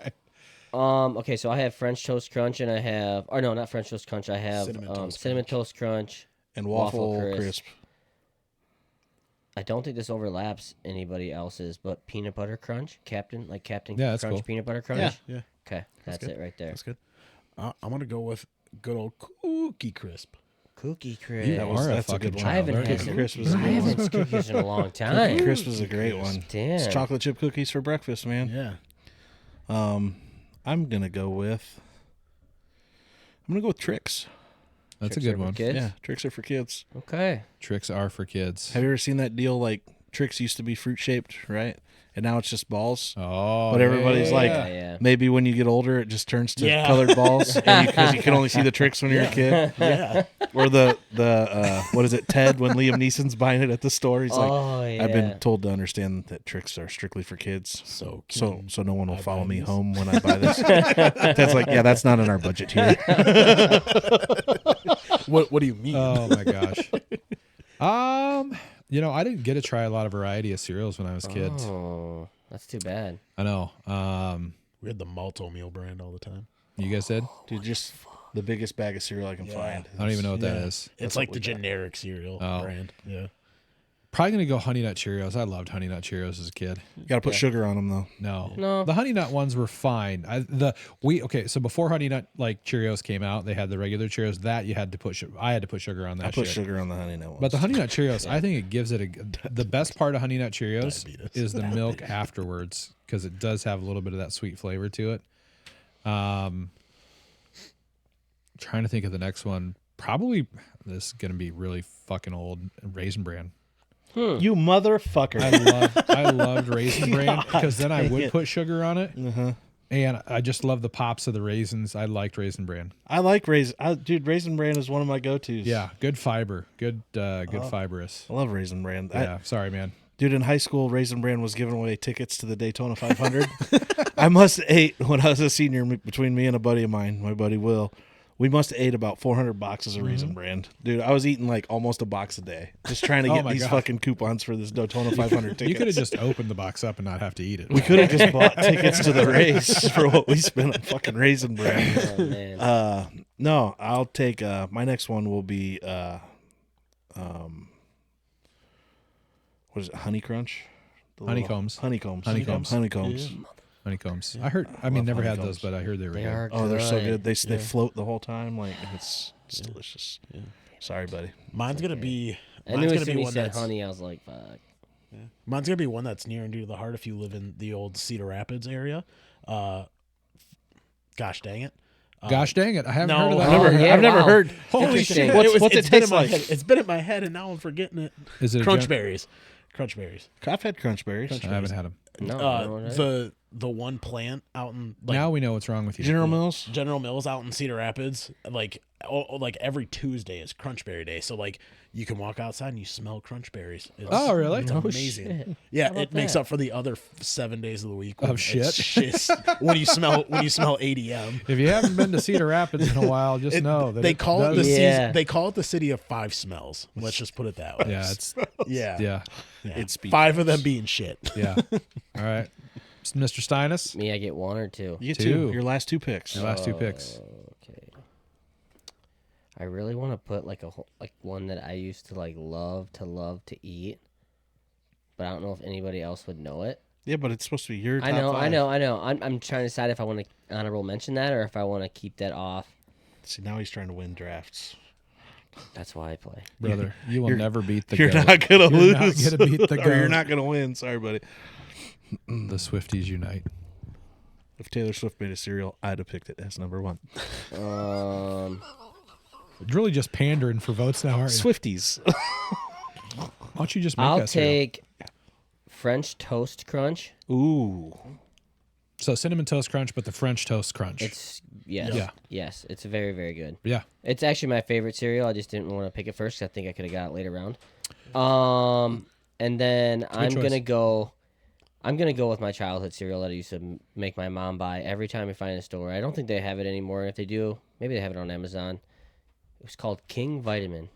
right. Okay, so I have French Toast Crunch and I have, or no, not French Toast Crunch. I have Cinnamon Toast Crunch. And waffle Waffle crisp. I don't think this overlaps anybody else's, but Peanut Butter Crunch, Captain Yeah, that's Crunch cool. Peanut Butter Crunch. Yeah. Yeah. Okay, that's it right there. That's good. I'm gonna go with good old Cookie Crisp. Cookie Crisp. You are a That's a fucking good one. I haven't child. had Cookie some. Crisp was a I good one. haven't had cookies in a long time. Cookie Crisp was a great one. Damn. It's chocolate chip cookies for breakfast, man. Yeah. I'm gonna go with Tricks. That's Tricks a are good for one. kids? Yeah, Tricks are for kids. Okay. Tricks are for kids. Have you ever seen that deal? Like Tricks used to be fruit shaped, right? And now it's just balls. Oh, But everybody's like, Yeah. maybe when you get older, it just turns to Yeah. colored balls because you can only see the Tricks when you're a kid. Yeah. Or the what is it, Ted? When Liam Neeson's buying it at the store, he's like, Oh, yeah. I've been told to understand that Tricks are strictly for kids, So so no one will follow buy me these? home when I buy this. Ted's like, yeah, that's not in our budget here. What do you mean? Oh my gosh. You know, I didn't get to try a lot of variety of cereals when I was a kid. Oh, that's too bad. I know. We had the Malto meal brand all the time. You guys did? Dude, just the biggest bag of cereal I can find. I don't even know what that is. It's like the generic cereal brand. Yeah. Probably gonna go Honey Nut Cheerios. I loved Honey Nut Cheerios as a kid. You got to put sugar on them though. No, the Honey Nut ones were fine. So before Honey Nut like Cheerios came out, they had the regular Cheerios that you had to put. I had to put sugar on that. I put shit. sugar on the Honey Nut ones. But the Honey Nut Cheerios, I think it gives it the best part of Honey Nut Cheerios Diabetes. is the milk afterwards because it does have a little bit of that sweet flavor to it. Trying to think of the next one. Probably this is gonna be really fucking old. Raisin Bran. You motherfucker. I loved Raisin Bran because then I would put sugar on it. And I just love the pops of the raisins. I liked Raisin Bran. I like dude, Raisin Bran is one of my go-tos. Yeah, good fiber. Good fibrous. I love Raisin Bran. Yeah, sorry, man. Dude, in high school, Raisin Bran was giving away tickets to the Daytona 500. I must have ate, when I was a senior, between me and a buddy of mine, my buddy Will, we must have ate about 400 boxes of Raisin Bran. Dude, I was eating like almost a box a day, just trying to get these fucking coupons for this Daytona 500 tickets. You could have just opened the box up and not have to eat it. We could have just bought tickets to the race for what we spent on fucking Raisin Bran. Oh, man. No, I'll take, my next one will be, what is it, Honey Crunch? Honeycombs. Honeycombs. Honeycombs. I heard. I mean, never had those, but I heard they were They good. are Oh, they're so good. good. They float the whole time. Like it's delicious. Yeah. Sorry, buddy. Mine's gonna be. I knew Mine's as gonna soon be as he one said that's. honey, I was like, fuck. Mine's gonna be one that's near and dear to the heart if you live in the old Cedar Rapids area. Gosh dang it. Gosh dang it! I haven't no, heard of that. I've never heard. Holy Interesting. shit! What's it been taste in my like? head. It's been in my head, and now I'm forgetting it. Is it a Crunch berries? Crunch berries. I've had crunch berries. I haven't had them. No, The one plant out in Now we know what's wrong with you. General Mills. General Mills out in Cedar Rapids, like every Tuesday is Crunchberry Day. So like you can walk outside and you smell Crunch berries. Oh, really? It's amazing. shit. Yeah, it makes up for the other 7 days of the week Of when shit. it's just when you smell ADM. If you haven't been to Cedar Rapids in a while, just know that They call it the does- season, they call it the city of 5 smells. Let's just put it that way. Yeah, it's Yeah. It's 5 of them being shit. yeah. All right, Mr. Steinus, Me, I get one or two. You get Two. two. Your last two picks. your last two picks. Okay. I really want to put like one that I used to love to eat, but I don't know if anybody else would know it. Yeah, but it's supposed to be your top I know. five. I'm trying to decide if I want to honorable mention that or if I want to keep that off. See, now he's trying to win drafts. That's why I play. Brother, you will you're- never beat the You're goat. not gonna You're not lose. gonna beat the or you're goat. not gonna win. Sorry, buddy. The Swifties unite. If Taylor Swift made a cereal, I'd have picked it as number one. Um, You're really just pandering for votes now, aren't you? Swifties. Why don't you just make I'll that cereal? take French Toast Crunch. Ooh. So Cinnamon Toast Crunch, but the French Toast Crunch. It's yes, Yeah. yes. It's very, very good. Yeah. It's actually my favorite cereal. I just didn't want to pick it first 'cause I think I could have got it later round. And then I'm choice. gonna go with my childhood cereal that I used to make my mom buy every time we find a store. I don't think they have it anymore. If they do, maybe they have it on Amazon. It was called King Vitamin.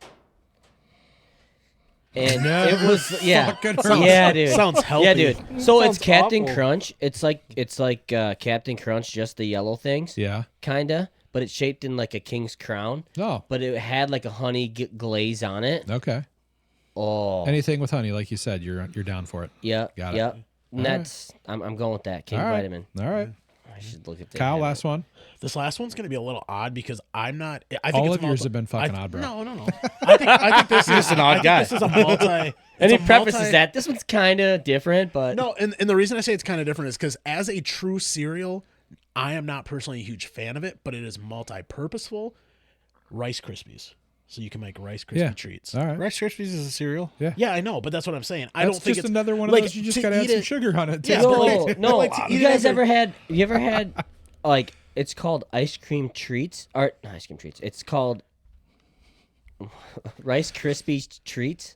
And it was yeah, dude. Sounds healthy. Yeah, dude. So it's Sounds Captain awful. Crunch. It's like Captain Crunch, just the yellow things, Yeah. kinda. But it's shaped in like a king's crown. Oh, But it had like a honey glaze on it. okay. Oh, Anything with honey, like you said, you're down for it. yeah, Got it. yeah. All And that's I'm going with that King All right. Vitamin. All right. I should look at that. Kyle, last one. This last one's going to be a little odd because I'm not. I think All it's of yours have been fucking odd, bro. No. I think this is an odd guy. This is a multi. And it's he a prefaces multi- that this one's kind of different, but No, and the reason I say it's kind of different is because as a true cereal, I am not personally a huge fan of it, but it is multi-purposeful. Rice Krispies, so you can make Rice Krispie Yeah. treats. All right. Rice Krispies is a cereal. Yeah, I know, but that's what I'm saying. I That's don't think just it's another one of like, those. You just to got to add eat some it- sugar on it. Yeah, too. but no, like- no. like to eat You it guys as a- you ever had like it's called ice cream treats or not ice cream treats. It's called Rice Krispies treats,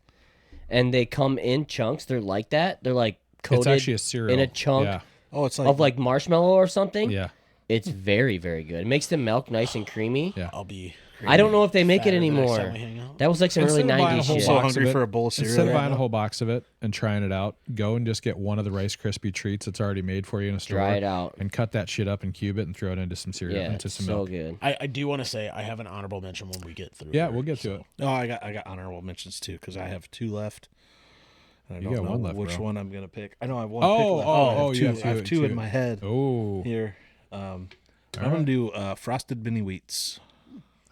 and they come in chunks. They're like that. They're like coated It's actually a cereal. in a chunk Yeah. Oh, it's like of like marshmallow or something. Yeah. It's very, very good. It makes the milk nice and creamy. Yeah. I'll be. I don't know if they make it fatter the next anymore. time we hang out. That was like some early Instead of buying a 90s whole shit. So box hungry of it, for a bowl of cereal Instead of right buying now? a whole box of it and trying it out, go and just get one of the Rice Krispie treats that's already made for you in a store. Dry it out. And cut that shit up and cube it and throw it into some cereal, Yeah, into it's some so milk. good. I do want to say I have an honorable mention when we get through. Yeah, here, we'll get to so. it. Oh, I got honorable mentions too because I have 2 left. And I You don't got know one left, which bro. one I'm gonna pick. I know I have one. Oh, pick left. oh, I have oh, two. you have I have two two in two. my head Oh, here. I'm right. gonna do frosted mini wheats.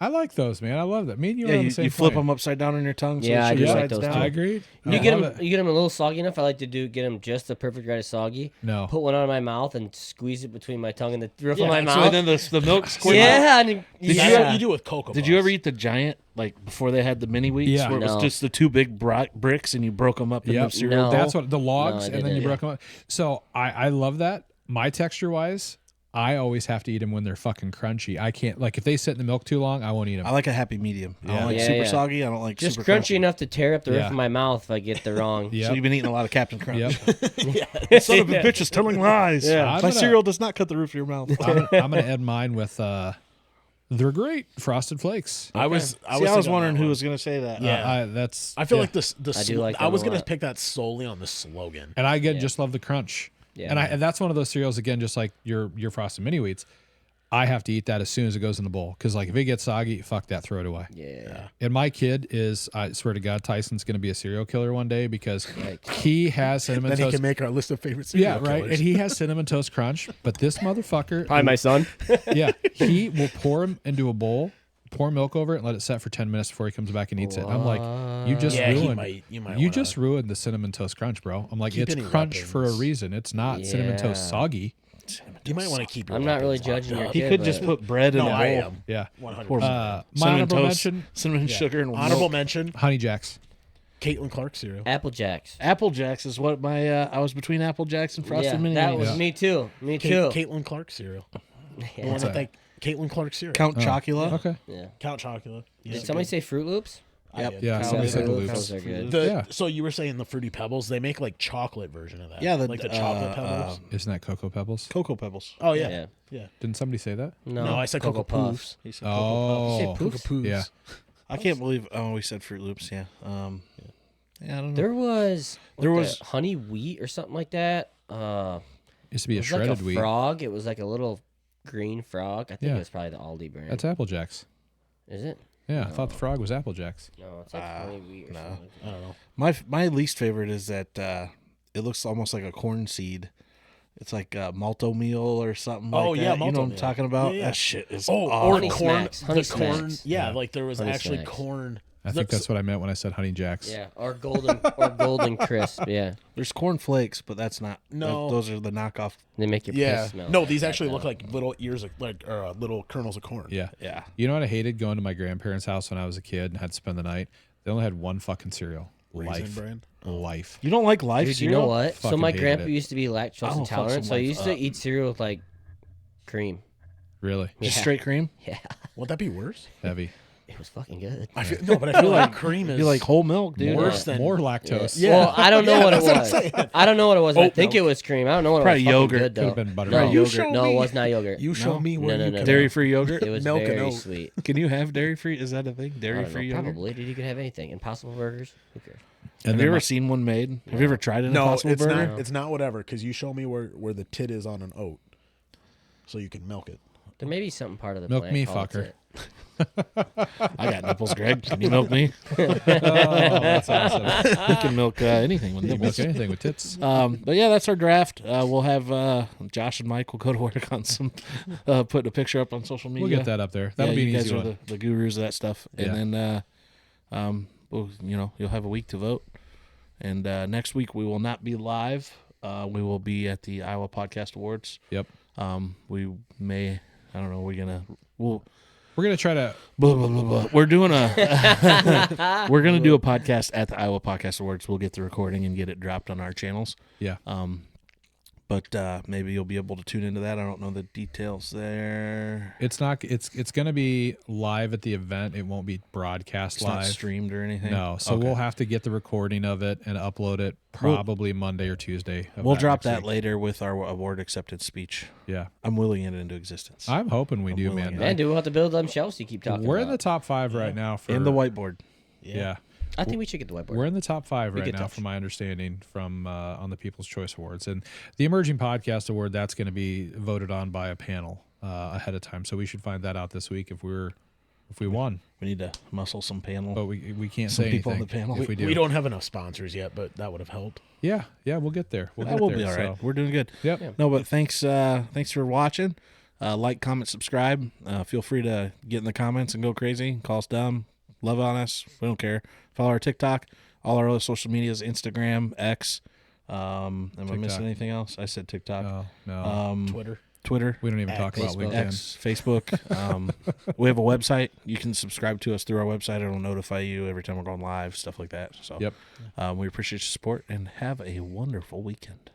I like those, man. I love that. Me and you Yeah, are on the same you flip plane. them upside down on your tongue. So Yeah, I the do sugar like side's those down. too. I agreed. You I get love them. it. You get them a little soggy enough. I like to get them just the perfect right of soggy. No. Put one on my mouth and squeeze it between my tongue and the roof Yeah, of my so mouth. So then the milk squirts out. Yeah, and Did That's you- what you do with Cocoa Did Puffs. you ever eat the giant like before they had the mini wheats? Yeah. Where it was No. just the 2 big bricks and you broke them up in the Yep. cereal No. bowl? That's what the logs, No, I and then you didn't. broke them up. So I love that. My texture wise, I always have to eat them when they're fucking crunchy. I can't like if they sit in the milk too long, I won't eat them. I like a happy medium. I Yeah. don't like Yeah, super yeah. soggy. I don't like just super crunchy enough to tear up the roof Yeah. of my mouth if I get the wrong. Yep. So you've been eating a lot of Captain Crunch. Yep. Son of a bitch is telling lies. Yeah. I'm My gonna- cereal does not cut the roof of your mouth. I'm gonna end mine with they're great Frosted Flakes. I was I was wondering who was going to say that. Yeah. That's I feel yeah. like this. I do like I them was a gonna lot. pick that solely on the slogan. And I again Yeah. just love the crunch. Yeah. And that's one of those cereals again, just like your Frosted Mini Wheats. I have to eat that as soon as it goes in the bowl because like if it gets soggy, fuck that, throw it away. Yeah. And my kid is, I swear to God, Tyson's going to be a serial killer one day because he has cinnamon Then he toast. can make our list of favorite cereal Yeah, right. killers. And he has cinnamon toast crunch, but this motherfucker, Probably my son. yeah, he will pour him into a bowl, pour milk over it, and let it set for 10 minutes before he comes back and eats it. And I'm like, you just Yeah, you ruined. might You wanna- just ruined the cinnamon toast crunch, bro. I'm like, Keep it's any crunch for a weapons. reason. It's not cinnamon toast Yeah. soggy. You might want to keep. Your I'm not really weapons locked judging your up. He kid, could just but- put bread in No, a bowl. I am. Yeah. 100%. Pour My cinnamon honorable toast, mention, cinnamon sugar, and Honorable milk. mention: Honey Jacks. Caitlin Clark cereal. Apple Jacks. Apple Jacks is what my I was between Apple Jacks and Frosted Yeah, Mini that Wheats. was me too. Me Kate, too. Caitlin Clark cereal. The Yeah. one that they Caitlin Clark cereal. Count Chocula. Okay. Yeah. Count Chocula. Did somebody say Fruit Loops? Yep. Yeah, Fruit somebody said the Loops. loops. Those are good. The, So you were saying the Fruity Pebbles? They make like chocolate version of that. Yeah, like the chocolate pebbles. Isn't that Cocoa Pebbles? Cocoa Pebbles. Oh yeah. Yeah. yeah, Didn't somebody say that? No, I said Cocoa Puffs. He said Cocoa Puffs. Oh, Puffs? Cocoa Poofs. yeah. I can't believe. Oh, we said Fruit Loops. Yeah. Yeah, I don't know. There was There was- honey wheat or something like that. Used to be It a was shredded like a wheat. frog. It was like a little green frog. I think Yeah. it was probably the Aldi brand. That's Apple Jacks. Is it? Yeah, I thought the frog was Apple Jacks. No, it's like honey wheat or no. something. I don't know. My least favorite is that it looks almost like a corn seed. It's like malto meal or something Oh, like yeah, that. You know malto what I'm meal. talking about? Yeah, yeah. That shit is Oh, awful. or Honey corn. Smacks. Honey The corn. Smacks. Yeah, like there was Honey actually Smacks. corn. I think that's what I meant when I said Honey Jacks. Yeah, or golden crisp. Yeah, There's corn flakes, but that's not. No. those are the knockoff. they make your Yeah. piss smell. No, these bad, actually though. look like little ears of little kernels of corn. Yeah. Yeah. You know what I hated going to my grandparents' house when I was a kid and had to spend the night? They only had one fucking cereal. Raisin Life. Bran. Life. You don't like life Dude, you cereal? know what? So Fucking my hated grandpa it. used to be lactose I'll fuck intolerant, some so I life used to up. eat cereal with like cream. Really? Just Yeah. straight cream? Yeah, Would that be worse? Heavy. it was fucking good. I feel, no, but I feel like cream is You like whole milk, dude? Worse than More lactose. Yeah. Well, I don't know Yeah, what it that's what I'm was. saying. I don't know what it was. I Oat think milk. it was cream. I don't know what Probably it was. Fucking yogurt. Good, Could though. have been Right, buttermilk. yogurt. show No, me. it was not yogurt. You show me where No, you no, can. no. Dairy-free yogurt? It was Milk and very oat. sweet. Can you have dairy-free? Is that a thing? I don't Dairy-free know, yogurt? probably, dude. You could have anything. Impossible burgers. Who cares? And Have then you ever seen one made? Have you ever tried an No, Impossible it's Burger? not. It's not whatever. Because you show me where the tit is on an oat, so you can milk it. There may be something part of the Milk plant me, called fucker. tit. I got nipples, Greg. Can you milk me? Oh, that's awesome. You can milk anything with You can nipples. milk anything with tits. But yeah, that's our draft. We'll have Josh and Mike will go to work on some putting a picture up on social media. We'll get that up there. That'll yeah, be you an guys easy are one. the gurus of that stuff. Yeah. And then we'll, you'll have a week to vote. And next week we will not be live. We will be at the Iowa Podcast Awards. Yep. We may, I don't know, we're We're gonna try to. blah, blah, blah, blah. We're doing we're gonna do a podcast at the Iowa Podcast Awards. We'll get the recording and get it dropped on our channels. Yeah. But maybe you'll be able to tune into that. I don't know the details there. It's not. It's going to be live at the event. It won't be broadcast It's live. not streamed or anything. No. So Okay. we'll have to get the recording of it and upload it probably Monday or Tuesday. We'll drop that week. later with our award acceptance speech. Yeah. I'm willing it into existence. I'm hoping we do, willing man. it. Man, do we have to build them shelves you keep talking We're about? in the top 5 right now for And the whiteboard. Yeah. I think we should get the whiteboard. We're in the top 5 We right get now, touch. from my understanding, from on the People's Choice Awards, and the Emerging Podcast Award. That's going to be voted on by a panel ahead of time, so we should find that out this week if we won. We need to muscle some panel. But we can't Some say people on anything the panel. if we do. We don't have enough sponsors yet, but that would have helped. Yeah, we'll get there. We'll get We'll there. be all right. So, We're doing good. yep. Yeah. No, but thanks for watching. Like, comment, subscribe. Feel free to get in the comments and go crazy. Call us dumb. Love on us. We don't care. Follow our TikTok. All our other social medias, Instagram, X. Am I missing anything else? I said TikTok. Oh, no. Twitter. We don't even talk about Facebook. LinkedIn. X, Facebook. We have a website. You can subscribe to us through our website. It'll notify you every time we're going live, stuff like that. So Yep. we appreciate your support and have a wonderful weekend.